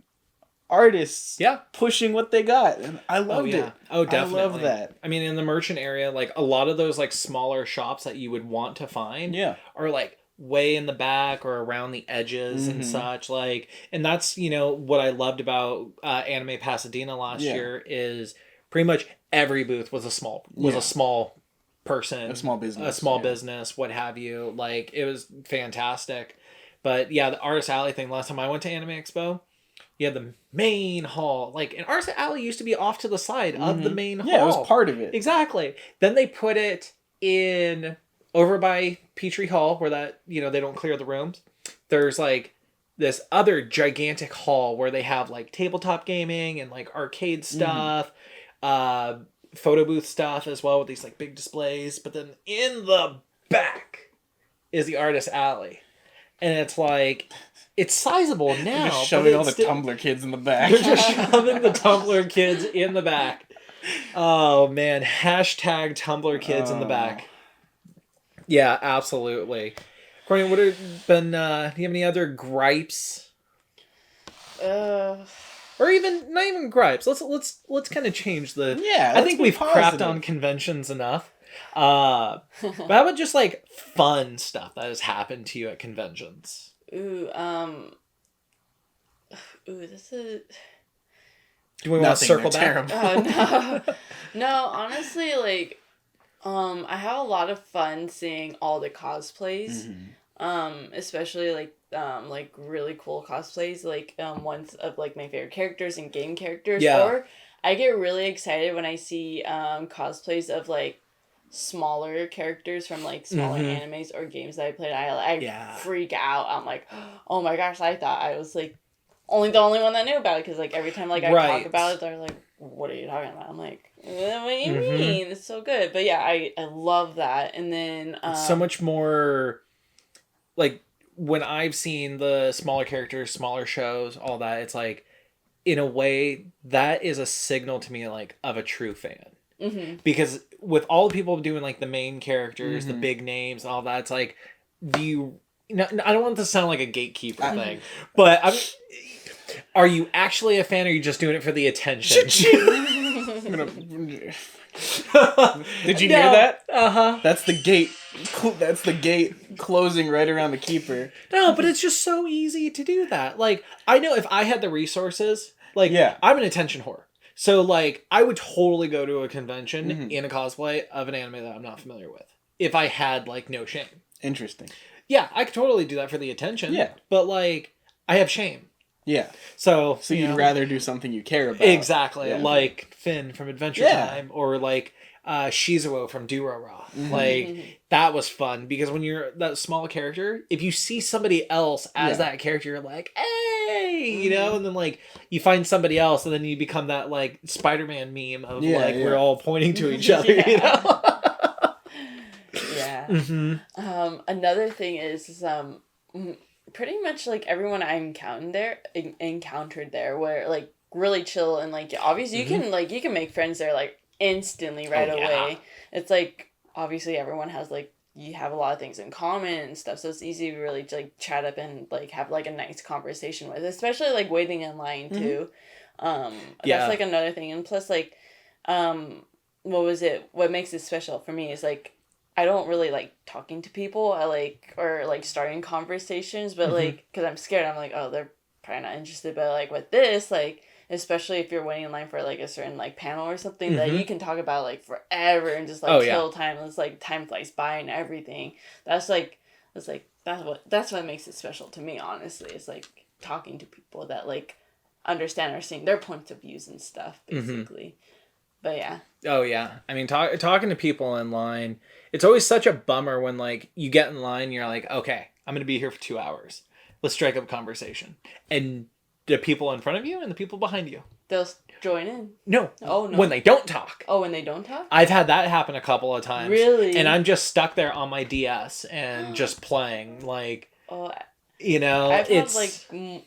artists pushing what they got, and I loved it. Oh, definitely. I love that. I mean, in the merchant area, like a lot of those like smaller shops that you would want to find are like way in the back or around the edges and such, like, and that's what I loved about Anime Pasadena last year is pretty much every booth was a small person, a small business, what have you. Like, it was fantastic. But yeah, the Artist Alley thing, last time I went to Anime Expo, you had the main hall. Like, an Artist Alley used to be off to the side of the main hall. Yeah, it was part of it. Exactly. Then they put it in over by Petrie Hall, where that, they don't clear the rooms. There's like this other gigantic hall where they have like tabletop gaming and like arcade stuff, photo booth stuff as well, with these like big displays. But then in the back is the Artist Alley. And it's like, it's sizable now. They're just shoving all the Tumblr kids in the back. They're just shoving the Tumblr kids in the back. Oh man, hashtag Tumblr kids in the back. Yeah, absolutely. Courtney, what have been? Do you have any other gripes? Or even not even gripes. Let's kind of change the. Yeah, I think we've crapped on conventions enough. But how about just like fun stuff that has happened to you at conventions? This is. Do we want to circle back? No, honestly, like, I have a lot of fun seeing all the cosplays. Especially like really cool cosplays, like ones of like my favorite characters and game characters. Yeah. Or I get really excited when I see cosplays of like smaller characters from like smaller animes or games that I played. I freak out. I'm like, oh my gosh, I thought I was like the only one that knew about it, because like every time like I talk about it, they're like, what are you talking about? I'm like, what do you mean? It's so good. But yeah, I love that. And then it's so much more like when I've seen the smaller characters, smaller shows, all that, it's like, in a way, that is a signal to me like of a true fan. Because with all the people doing like the main characters, the big names, all that, it's like, I don't want this to sound like a gatekeeper thing, but are you actually a fan, or are you just doing it for the attention? Did you hear that? That's the gate. That's the gate closing right around the keeper. No, but it's just so easy to do that. Like, I know if I had the resources, like, I'm an attention whore. So, like, I would totally go to a convention in a cosplay of an anime that I'm not familiar with, if I had, like, no shame. Interesting. Yeah, I could totally do that for the attention. Yeah. But, like, I have shame. Yeah. So you'd rather do something you care about. Exactly. Yeah. Like Finn from Adventure Time, or like Shizuo from Durara. Like, that was fun, because when you're that small character, if you see somebody else as that character, you're like, hey, and then like you find somebody else, and then you become that like Spider-Man meme of we're all pointing to each other, Another thing is pretty much like everyone I encountered there were like really chill, and like obviously you can make friends there like instantly right away. It's like obviously everyone has like, you have a lot of things in common and stuff, so it's easy to really like chat up and like have like a nice conversation with, especially like waiting in line too. That's like another thing. And plus like what makes it special for me is like, I don't really like talking to people. I like, or like starting conversations, but like, because I'm scared, I'm like, oh, they're probably not interested. But like with this, like, especially if you're waiting in line for like a certain like panel or something that you can talk about like forever and just like kill time. It's like time flies by and everything. That's what makes it special to me, honestly. It's like talking to people that like understand or seeing their points of views and stuff, basically. But yeah. Oh yeah, I mean, talking to people in line, it's always such a bummer when like you get in line, and you're like, okay, I'm gonna be here for 2 hours. Let's strike up a conversation, and the people in front of you and the people behind you. They'll join in. No. Oh no. When they don't talk. Oh, when they don't talk? I've had that happen a couple of times. Really? And I'm just stuck there on my DS and just playing like. Oh. I've had like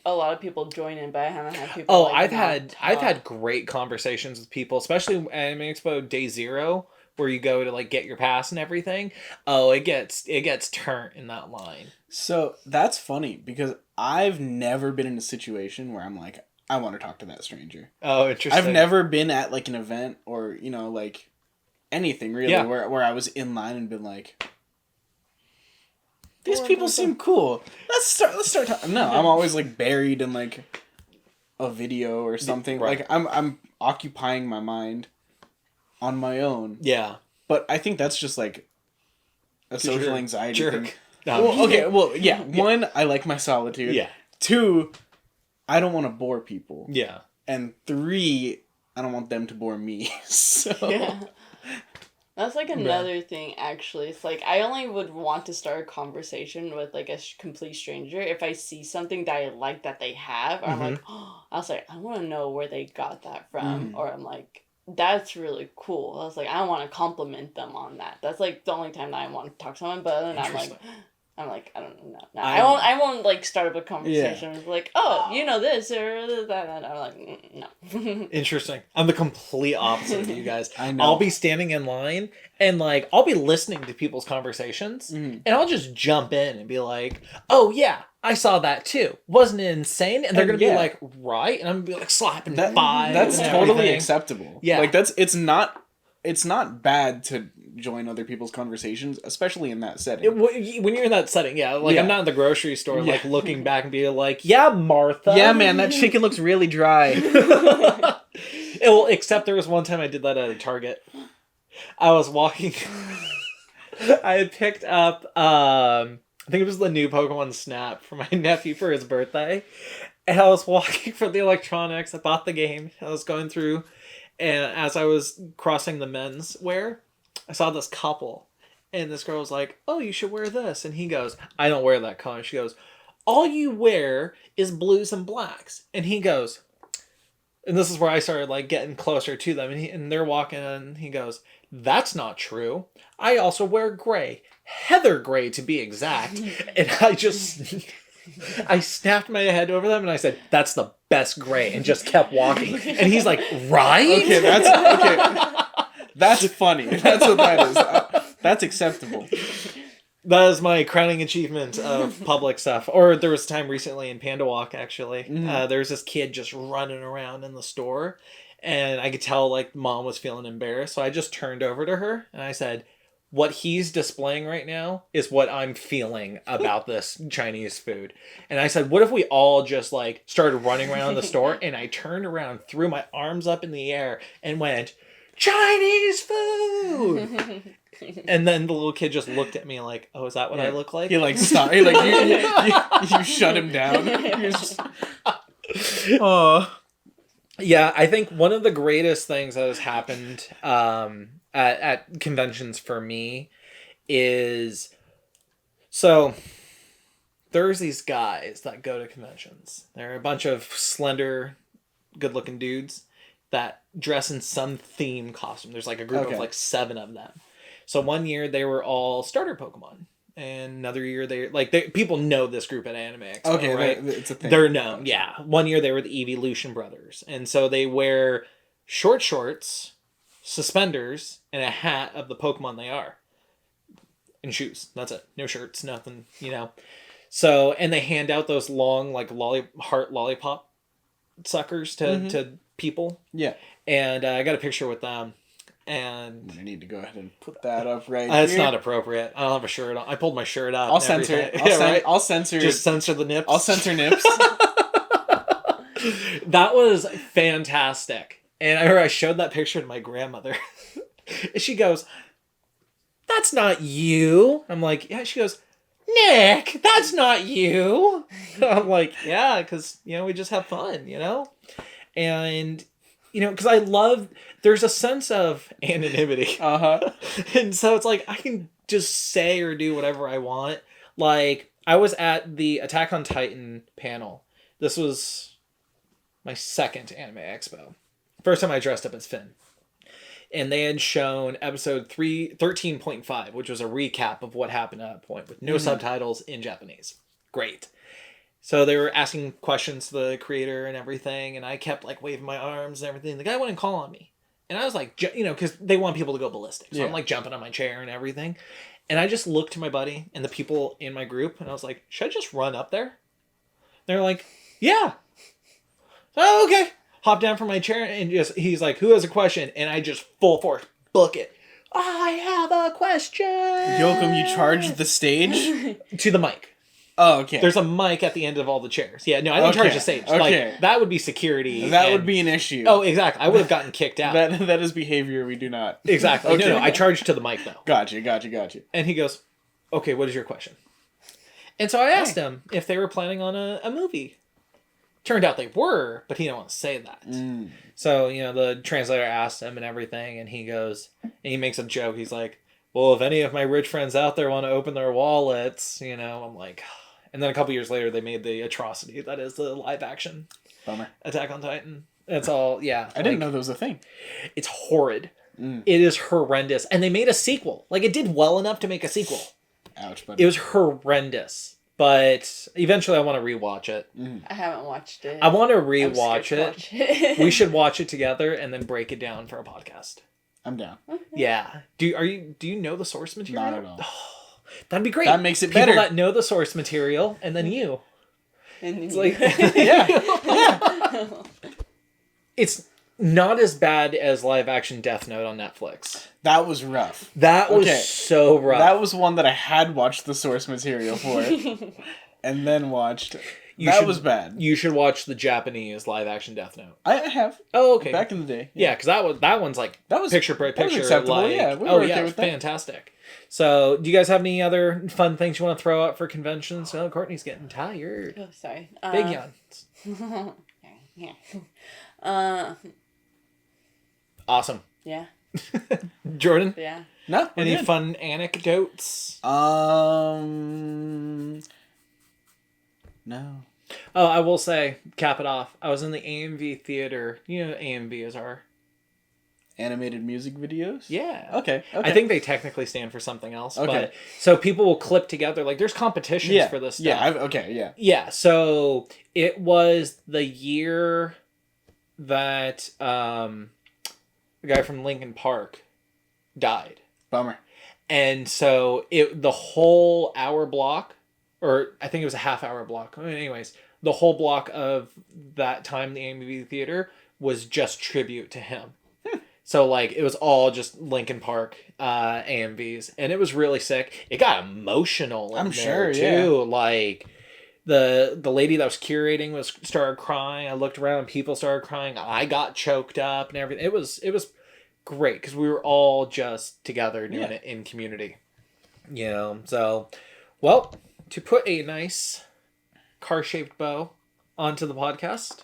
a lot of people join in, but I haven't had people. Oh, like, I've had great conversations with people, especially Anime Expo Day 0, where you go to like get your pass and everything. Oh, it gets turned in that line. So that's funny because I've never been in a situation where I'm like, I want to talk to that stranger. Oh, interesting. I've never been at like an event or like anything really where I was in line and been like, these people seem cool. Let's start talking. No, I'm always like buried in like a video or something. Right. Like I'm occupying my mind on my own. Yeah. But I think that's just like a social anxiety thing. No, well, okay, well, yeah. One, I like my solitude. Yeah. 2, I don't want to bore people. Yeah. And 3, I don't want them to bore me. So Yeah. That's like another thing, actually. It's like, I only would want to start a conversation with like a complete stranger if I see something that I like that they have. Or I'm like, oh, I was like, I want to know where they got that from. Or I'm like, that's really cool. I was like, I want to compliment them on that. That's like the only time that I want to talk to someone. But other than that, I'm like, I don't know. No, I won't like start up a conversation with like, oh, you know this or that. And I'm like, no. Interesting. I'm the complete opposite of you guys. I know. I'll be standing in line and like I'll be listening to people's conversations and I'll just jump in and be like, oh yeah, I saw that too. Wasn't it insane? And they're gonna be like, right? And I'm gonna be like slapping five. That's and totally everything. acceptable. Yeah. Like it's not bad to join other people's conversations, especially in that setting. When you're in that setting, I'm not in the grocery store, like looking back and being like, yeah, Martha. Yeah, man, that chicken looks really dry. Well, except there was one time I did that at a Target. I was walking. I had picked up, I think it was the new Pokemon Snap for my nephew for his birthday. And I was walking for the electronics. I bought the game. I was going through. And as I was crossing the men's wear, I saw this couple. And this girl was like, oh, you should wear this. And he goes, I don't wear that color. She goes, all you wear is blues and blacks. And he goes, and this is where I started like getting closer to them. And they're walking and he goes, that's not true. I also wear gray. Heather gray to be exact. And I snapped my head over them and I said, that's the best gray, and just kept walking. And he's like, right? Okay, that's funny. That's what that is. That's acceptable. That is my crowning achievement of public stuff. Or there was a time recently in Panda Walk, actually. There was this kid just running around in the store. And I could tell, like, mom was feeling embarrassed. So I just turned over to her and I said, what he's displaying right now is what I'm feeling about this Chinese food. And I said, what if we all just, like, started running around the store? And I turned around, threw my arms up in the air, and went, Chinese food! And then the little kid just looked at me like, oh, is that what I look like? He like stopped. He like you shut him down. Oh. Yeah, I think one of the greatest things that has happened at conventions for me is, so there's these guys that go to conventions. They're a bunch of slender, good-looking dudes that dress in some theme costume. There's like a group of like 7 of them. So one year they were all starter Pokemon. And another year people know this group at Anime Expo, okay, right? It's a thing. They're known, yeah. One year they were the Evolution Brothers. And so they wear short shorts, suspenders, and a hat of the Pokemon they are. And shoes. That's it. No shirts, nothing, So, and they hand out those long, like, heart lollipop suckers to people. Yeah. And I got a picture with them. And I need to go ahead and put that up right it's here. not appropriate. I don't have a shirt on. I pulled my shirt up. I'll censor it. I'll censor. Just censor the nips. I'll censor nips. That was fantastic. And I showed that picture to my grandmother. And she goes, that's not you. I'm like, yeah. She goes, Nick, that's not you. I'm like, yeah, because, we just have fun, And because I love, there's a sense of anonymity. Uh-huh. And so it's like, I can just say or do whatever I want. Like, I was at the Attack on Titan panel. This was my second anime expo. First time I dressed up as Finn. And they had shown episode 13.5, which was a recap of what happened at that point with no subtitles in Japanese. Great. So they were asking questions to the creator and everything, and I kept like waving my arms and everything. The guy wouldn't call on me. And I was like, because they want people to go ballistic. So I'm like jumping on my chair and everything. And I just looked to my buddy and the people in my group, and I was like, should I just run up there? They're like, yeah. Oh, okay. Hop down from my chair and he's like, who has a question? And I just full force book it. I have a question. Yoakum, you charged the stage? To the mic. Oh, okay. There's a mic at the end of all the chairs. Yeah, no, I didn't charge the stage. Okay. Like, that would be security. That would be an issue. Oh, exactly. I would have gotten kicked out. That is behavior we do not. Exactly. Okay. No, I charged to the mic, though. Gotcha. And he goes, okay, what is your question? And so I asked him if they were planning on a movie. Turned out they were, but he didn't want to say that. So, the translator asked him and everything, and he goes, and he makes a joke. He's like, well, if any of my rich friends out there want to open their wallets, I'm like... And then a couple years later, they made the atrocity that is the live action Bummer. Attack on Titan. It's all, yeah. I didn't know there was a thing. It's horrid. It is horrendous. And they made a sequel. Like, it did well enough to make a sequel. Ouch, buddy. It was horrendous. But eventually I want to rewatch it. I haven't watched it. I want to rewatch it. Watch it. We should watch it together and then break it down for a podcast. I'm down. Yeah. Do you know the source material? Not at all. That'd be great. That makes it People better. that know the source material, and then you. And It's like, Yeah. it's not as bad as live action Death Note on Netflix. That was rough. That was so rough. That was one that I had watched the source material for, and then watched. That was bad. You should watch the Japanese live action Death Note. I have. Oh, okay. Back in the day. Yeah, because that one's like picture per picture. Acceptable. Like, Yeah, we were okay it's with that. fantastic. So, do you guys have any other fun things you want to throw out for conventions? Oh, Courtney's getting tired. Oh, sorry. Big yawns. Yeah. Awesome. Yeah. Jordan? Yeah. No. Any Good. fun anecdotes? No. Oh, I will say, cap it off. I was in the AMV theater. AMV is our... Animated music videos? Yeah. Okay. I think they technically stand for something else. Okay. But, so people will clip together. Like, there's competitions for this stuff. Yeah. Yeah, so it was the year that the guy from Linkin Park died. Bummer. And so the whole hour block, or I think it was a half hour block. Anyways, the whole block of that time in the AMV theater was just tribute to him. So, like, it was all just Linkin Park AMVs. And it was really sick. It got emotional in there, too. Yeah. Like, the lady that was curating started crying. I looked around and people started crying. I got choked up and everything. It was great because we were all just together doing it in community. So, well, to put a nice car-shaped bow onto the podcast,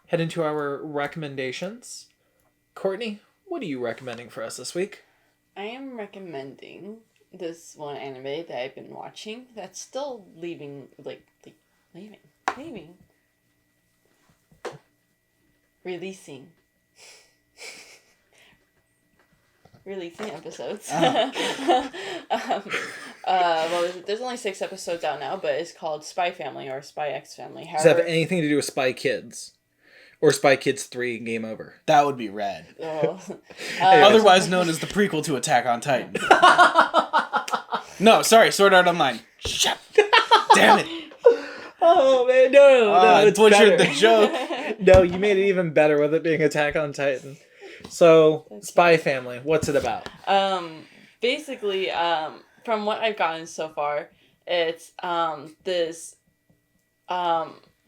head into our recommendations. Courtney, what are you recommending for us this week? I am recommending this one anime that I've been watching that's still leaving releasing episodes. What was it? There's only 6 episodes out now, but it's called Spy Family or Spy X Family. Does that have anything to do with Spy Kids? Or Spy Kids 3 Game Over? That would be rad. Otherwise known as the prequel to Attack on Titan. No, sorry, Sword Art Online. Shit. Damn it. Oh, man, no, it's butchered better. the joke. No, you made it even better with it being Attack on Titan. So, Spy Family, what's it about? Basically, from what I've gotten so far, it's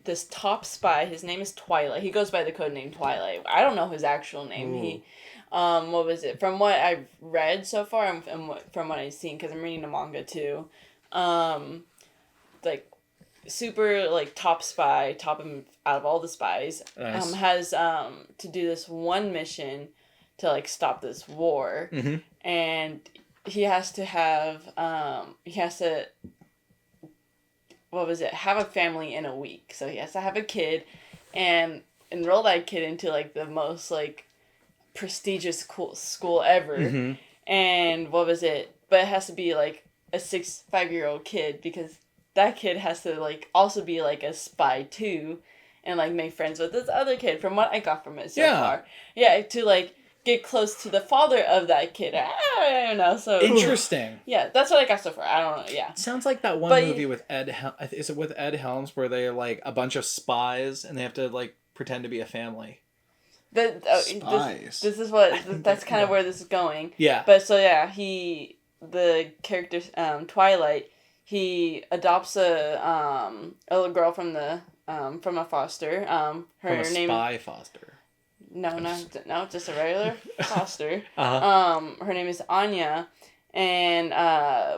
this top spy. His name is Twilight. He goes by the code name Twilight. I don't know his actual name. Ooh. He, what was it? From what I've read so far, and from what I've seen, because I'm reading the manga too, like, super like top spy, out of all the spies, Nice. has to do this one mission to like stop this war, and he has to have what was it, have a family in a week. So he has to have a kid and enroll that kid into like the most like prestigious school ever. And what was it, but it has to be like a 5-year-old kid, because that kid has to like also be like a spy too, and like make friends with this other kid, from what I got from it so far. Yeah, to like get close to the father of that kid. I don't know. So Interesting. Yeah, that's what I got so far. I don't know. Yeah. Sounds like that one movie with is it with Ed Helms, where they're like a bunch of spies and they have to like pretend to be a family. Spies. This is what that's kind of where this is going. Yeah. But so yeah, the character Twilight, he adopts a little girl from a foster. Her From a name spy foster. No, just a regular foster. Uh-huh. Her name is Anya, and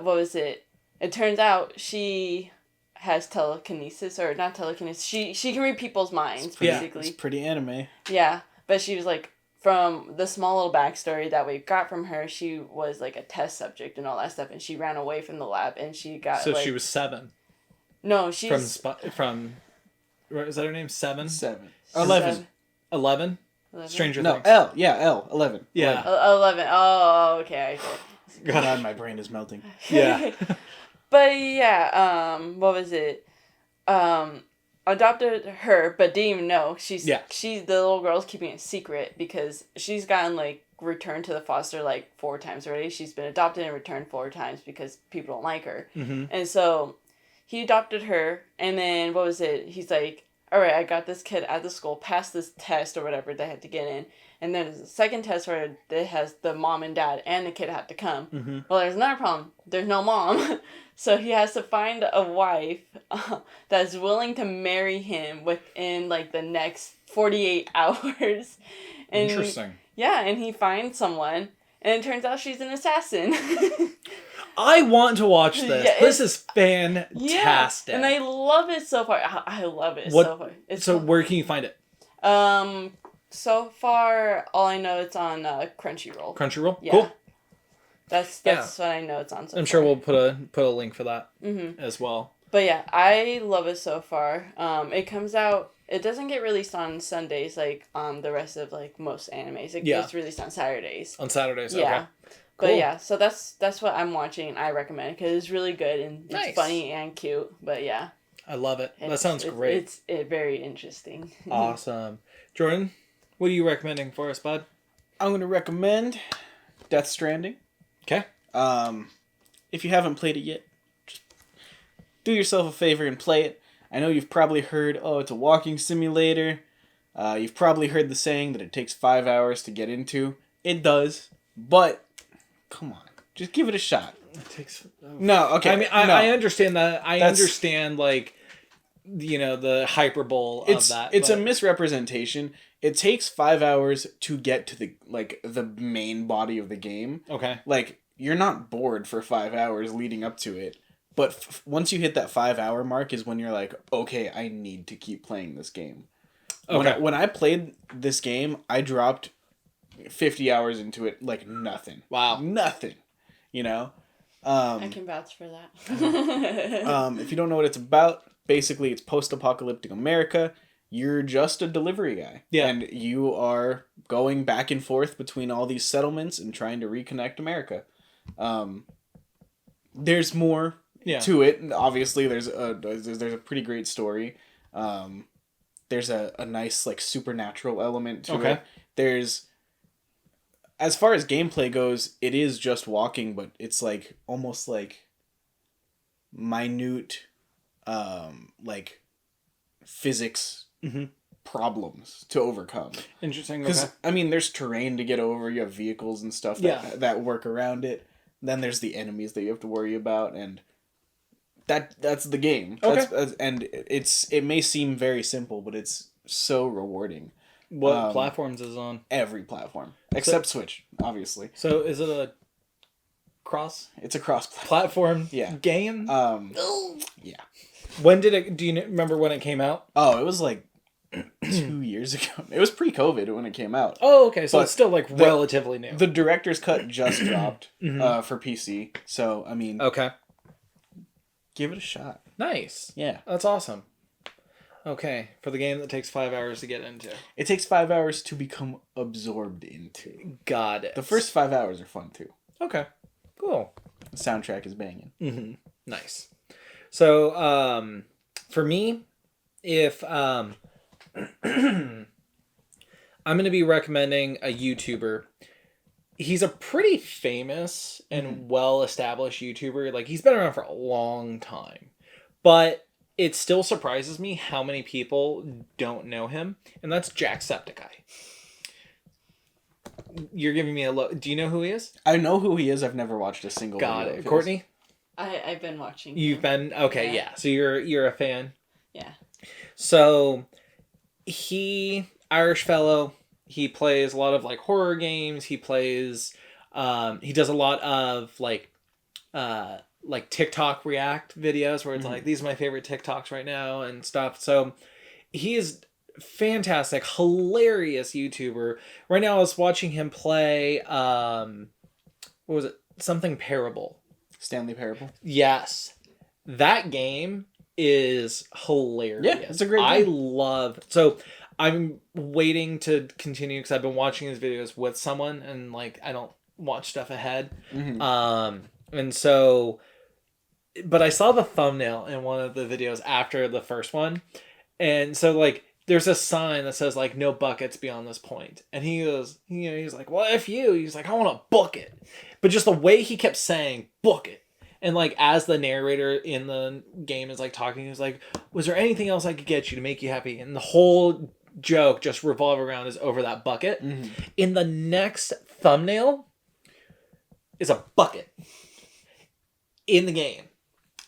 what was it? It turns out she has telekinesis, or not telekinesis. She can read people's minds, basically. It's pretty anime. Yeah, but she was like, from the small little backstory that we got from her, she was like a test subject and all that stuff, and she ran away from the lab, and she got So she was 7. No, she's from. Is that her name? 7. 11. 11. Stranger Things. L. Yeah, L. 11. Yeah. 11. Oh, okay. God, my brain is melting. Yeah. But yeah, what was it? Adopted her, but didn't even know. She's the little girl's keeping it secret, because she's gotten like returned to the foster like 4 times already. She's been adopted and returned 4 times because people don't like her. And so he adopted her, and then what was it? He's like, all right, I got this kid at the school, passed this test or whatever they had to get in. And then there's a second test where it has the mom and dad and the kid had to come. Well, there's another problem. There's no mom. So he has to find a wife that's willing to marry him within like the next 48 hours. And, Interesting. Yeah, and he finds someone, and it turns out she's an assassin. I want to watch this. Yeah, this is fantastic. Yeah, and I love it so far. I love it so far. So where can you find it? So far, all I know, it's on Crunchyroll. Crunchyroll? Yeah. Cool. That's what I know it's on so I'm far. sure we'll put a link for that as well. But yeah, I love it so far. It comes out, it doesn't get released on Sundays like the rest of like most animes. It gets released on Saturdays. On Saturdays, yeah. okay. But Cool. yeah, so that's what I'm watching, and I recommend it because it's really good and it's funny and cute. But yeah. I love it. That sounds great. It's very interesting. Awesome. Jordan, what are you recommending for us, bud? I'm going to recommend Death Stranding. Okay. If you haven't played it yet, just do yourself a favor and play it. I know you've probably heard, it's a walking simulator. You've probably heard the saying that it takes 5 hours to get into. It does, but come on, just give it a shot. It takes... No, okay. I mean, I understand that. I understand, like, you know, the hyperbole of that. It's a misrepresentation. It takes 5 hours to get to the main body of the game. Okay. Like, you're not bored for 5 hours leading up to it. But once you hit that 5 hour mark is when you're like, okay, I need to keep playing this game. Okay. When I played this game, I dropped 50 hours into it like nothing. Wow. Nothing. You know? I can vouch for that. If you don't know what it's about, basically it's post-apocalyptic America. You're just a delivery guy. Yeah. And you are going back and forth between all these settlements and trying to reconnect America. There's more to it. Obviously, there's a pretty great story. There's a nice like supernatural element to it. There's, as far as gameplay goes, it is just walking, but it's like almost like minute like physics problems to overcome. Interesting. Because I mean, there's terrain to get over. You have vehicles and stuff that work around it. Then there's the enemies that you have to worry about, and that's the game. And it may seem very simple, but it's so rewarding. What platforms is it on? Every platform except Switch, obviously. So is it a cross? It's a cross platform game? Yeah. When did it? Do you remember when it came out? Oh, it was like 2 years ago. It was pre-COVID when it came out. Oh, okay. So But it's still like relatively new. The director's cut just dropped for PC. So, I mean, Okay. give it a shot. Nice. Yeah. That's awesome. Okay. For the game that takes 5 hours to get into. It takes 5 hours to become absorbed into. Got it. The first 5 hours are fun too. Okay. Cool. The soundtrack is banging. Mm-hmm. Nice. So, for me, if I'm going to be recommending a YouTuber. He's a pretty famous and well-established YouTuber. Like, he's been around for a long time. But it still surprises me how many people don't know him. And that's Jacksepticeye. You're giving me a look. Do you know who he is? I know who he is. I've never watched a single Got video it. of his. Courtney? I've been watching. You've been... Okay, yeah. So you're a fan? Yeah. So, Irish fellow, he plays a lot of like horror games. He plays, he does a lot of like TikTok react videos where it's like, these are my favorite TikToks right now and stuff. So he is fantastic, hilarious YouTuber. Right now I was watching him play, what was it? Something Parable. Stanley Parable. Yes. That game is hilarious. Yeah, it's a great game. So I'm waiting to continue because I've been watching his videos with someone and like I don't watch stuff ahead. And so, but I saw the thumbnail in one of the videos after the first one. And so like there's a sign that says like no buckets beyond this point. And he goes, he's like, well, F you. He's like, I want to book it. But just the way he kept saying book it. And like as the narrator in the game is like talking, he's like, was there anything else I could get you to make you happy? And the whole joke just revolve around is over that bucket. In the next thumbnail is a bucket in the game.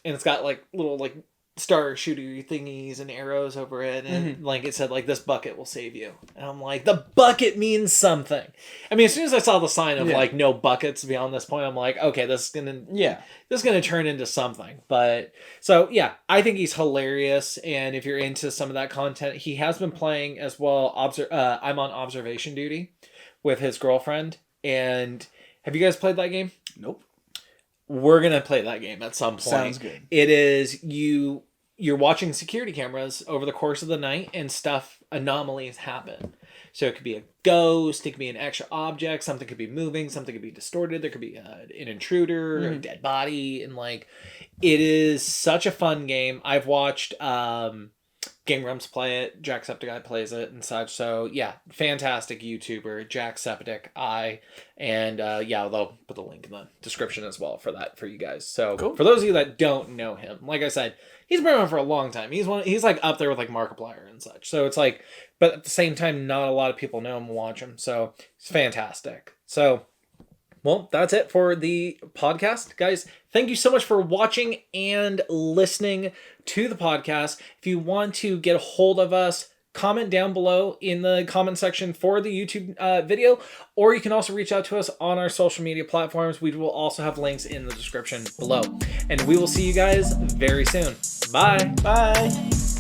And it's got like little like star shooter thingies and arrows over it. And like it said like this bucket will save you. And I'm like, the bucket means something. I mean, as soon as I saw the sign of like no buckets beyond this point, I'm like, okay, this is gonna turn into something. But so yeah, I think he's hilarious. And if you're into some of that content, he has been playing as well. I'm on observation duty with his girlfriend. And have you guys played that game? Nope. We're gonna play that game at some point. Sounds good. It is you're watching security cameras over the course of the night and anomalies happen. So it could be a ghost, it could be an extra object, something could be moving, something could be distorted, there could be an intruder, a dead body, and like it is such a fun game. I've watched Game Grumps play it, Jacksepticeye plays it and such. So yeah, fantastic YouTuber, Jacksepticeye, and they'll put the link in the description as well for that for you guys. So cool. For those of you that don't know him, like I said, he's been around for a long time. He's like up there with like Markiplier and such. So it's like, but at the same time, not a lot of people know him and watch him. So it's fantastic. So. Well, that's it for the podcast. Guys, thank you so much for watching and listening to the podcast. If you want to get a hold of us, comment down below in the comment section for the YouTube video, or you can also reach out to us on our social media platforms. We will also have links in the description below. And we will see you guys very soon. Bye. Bye.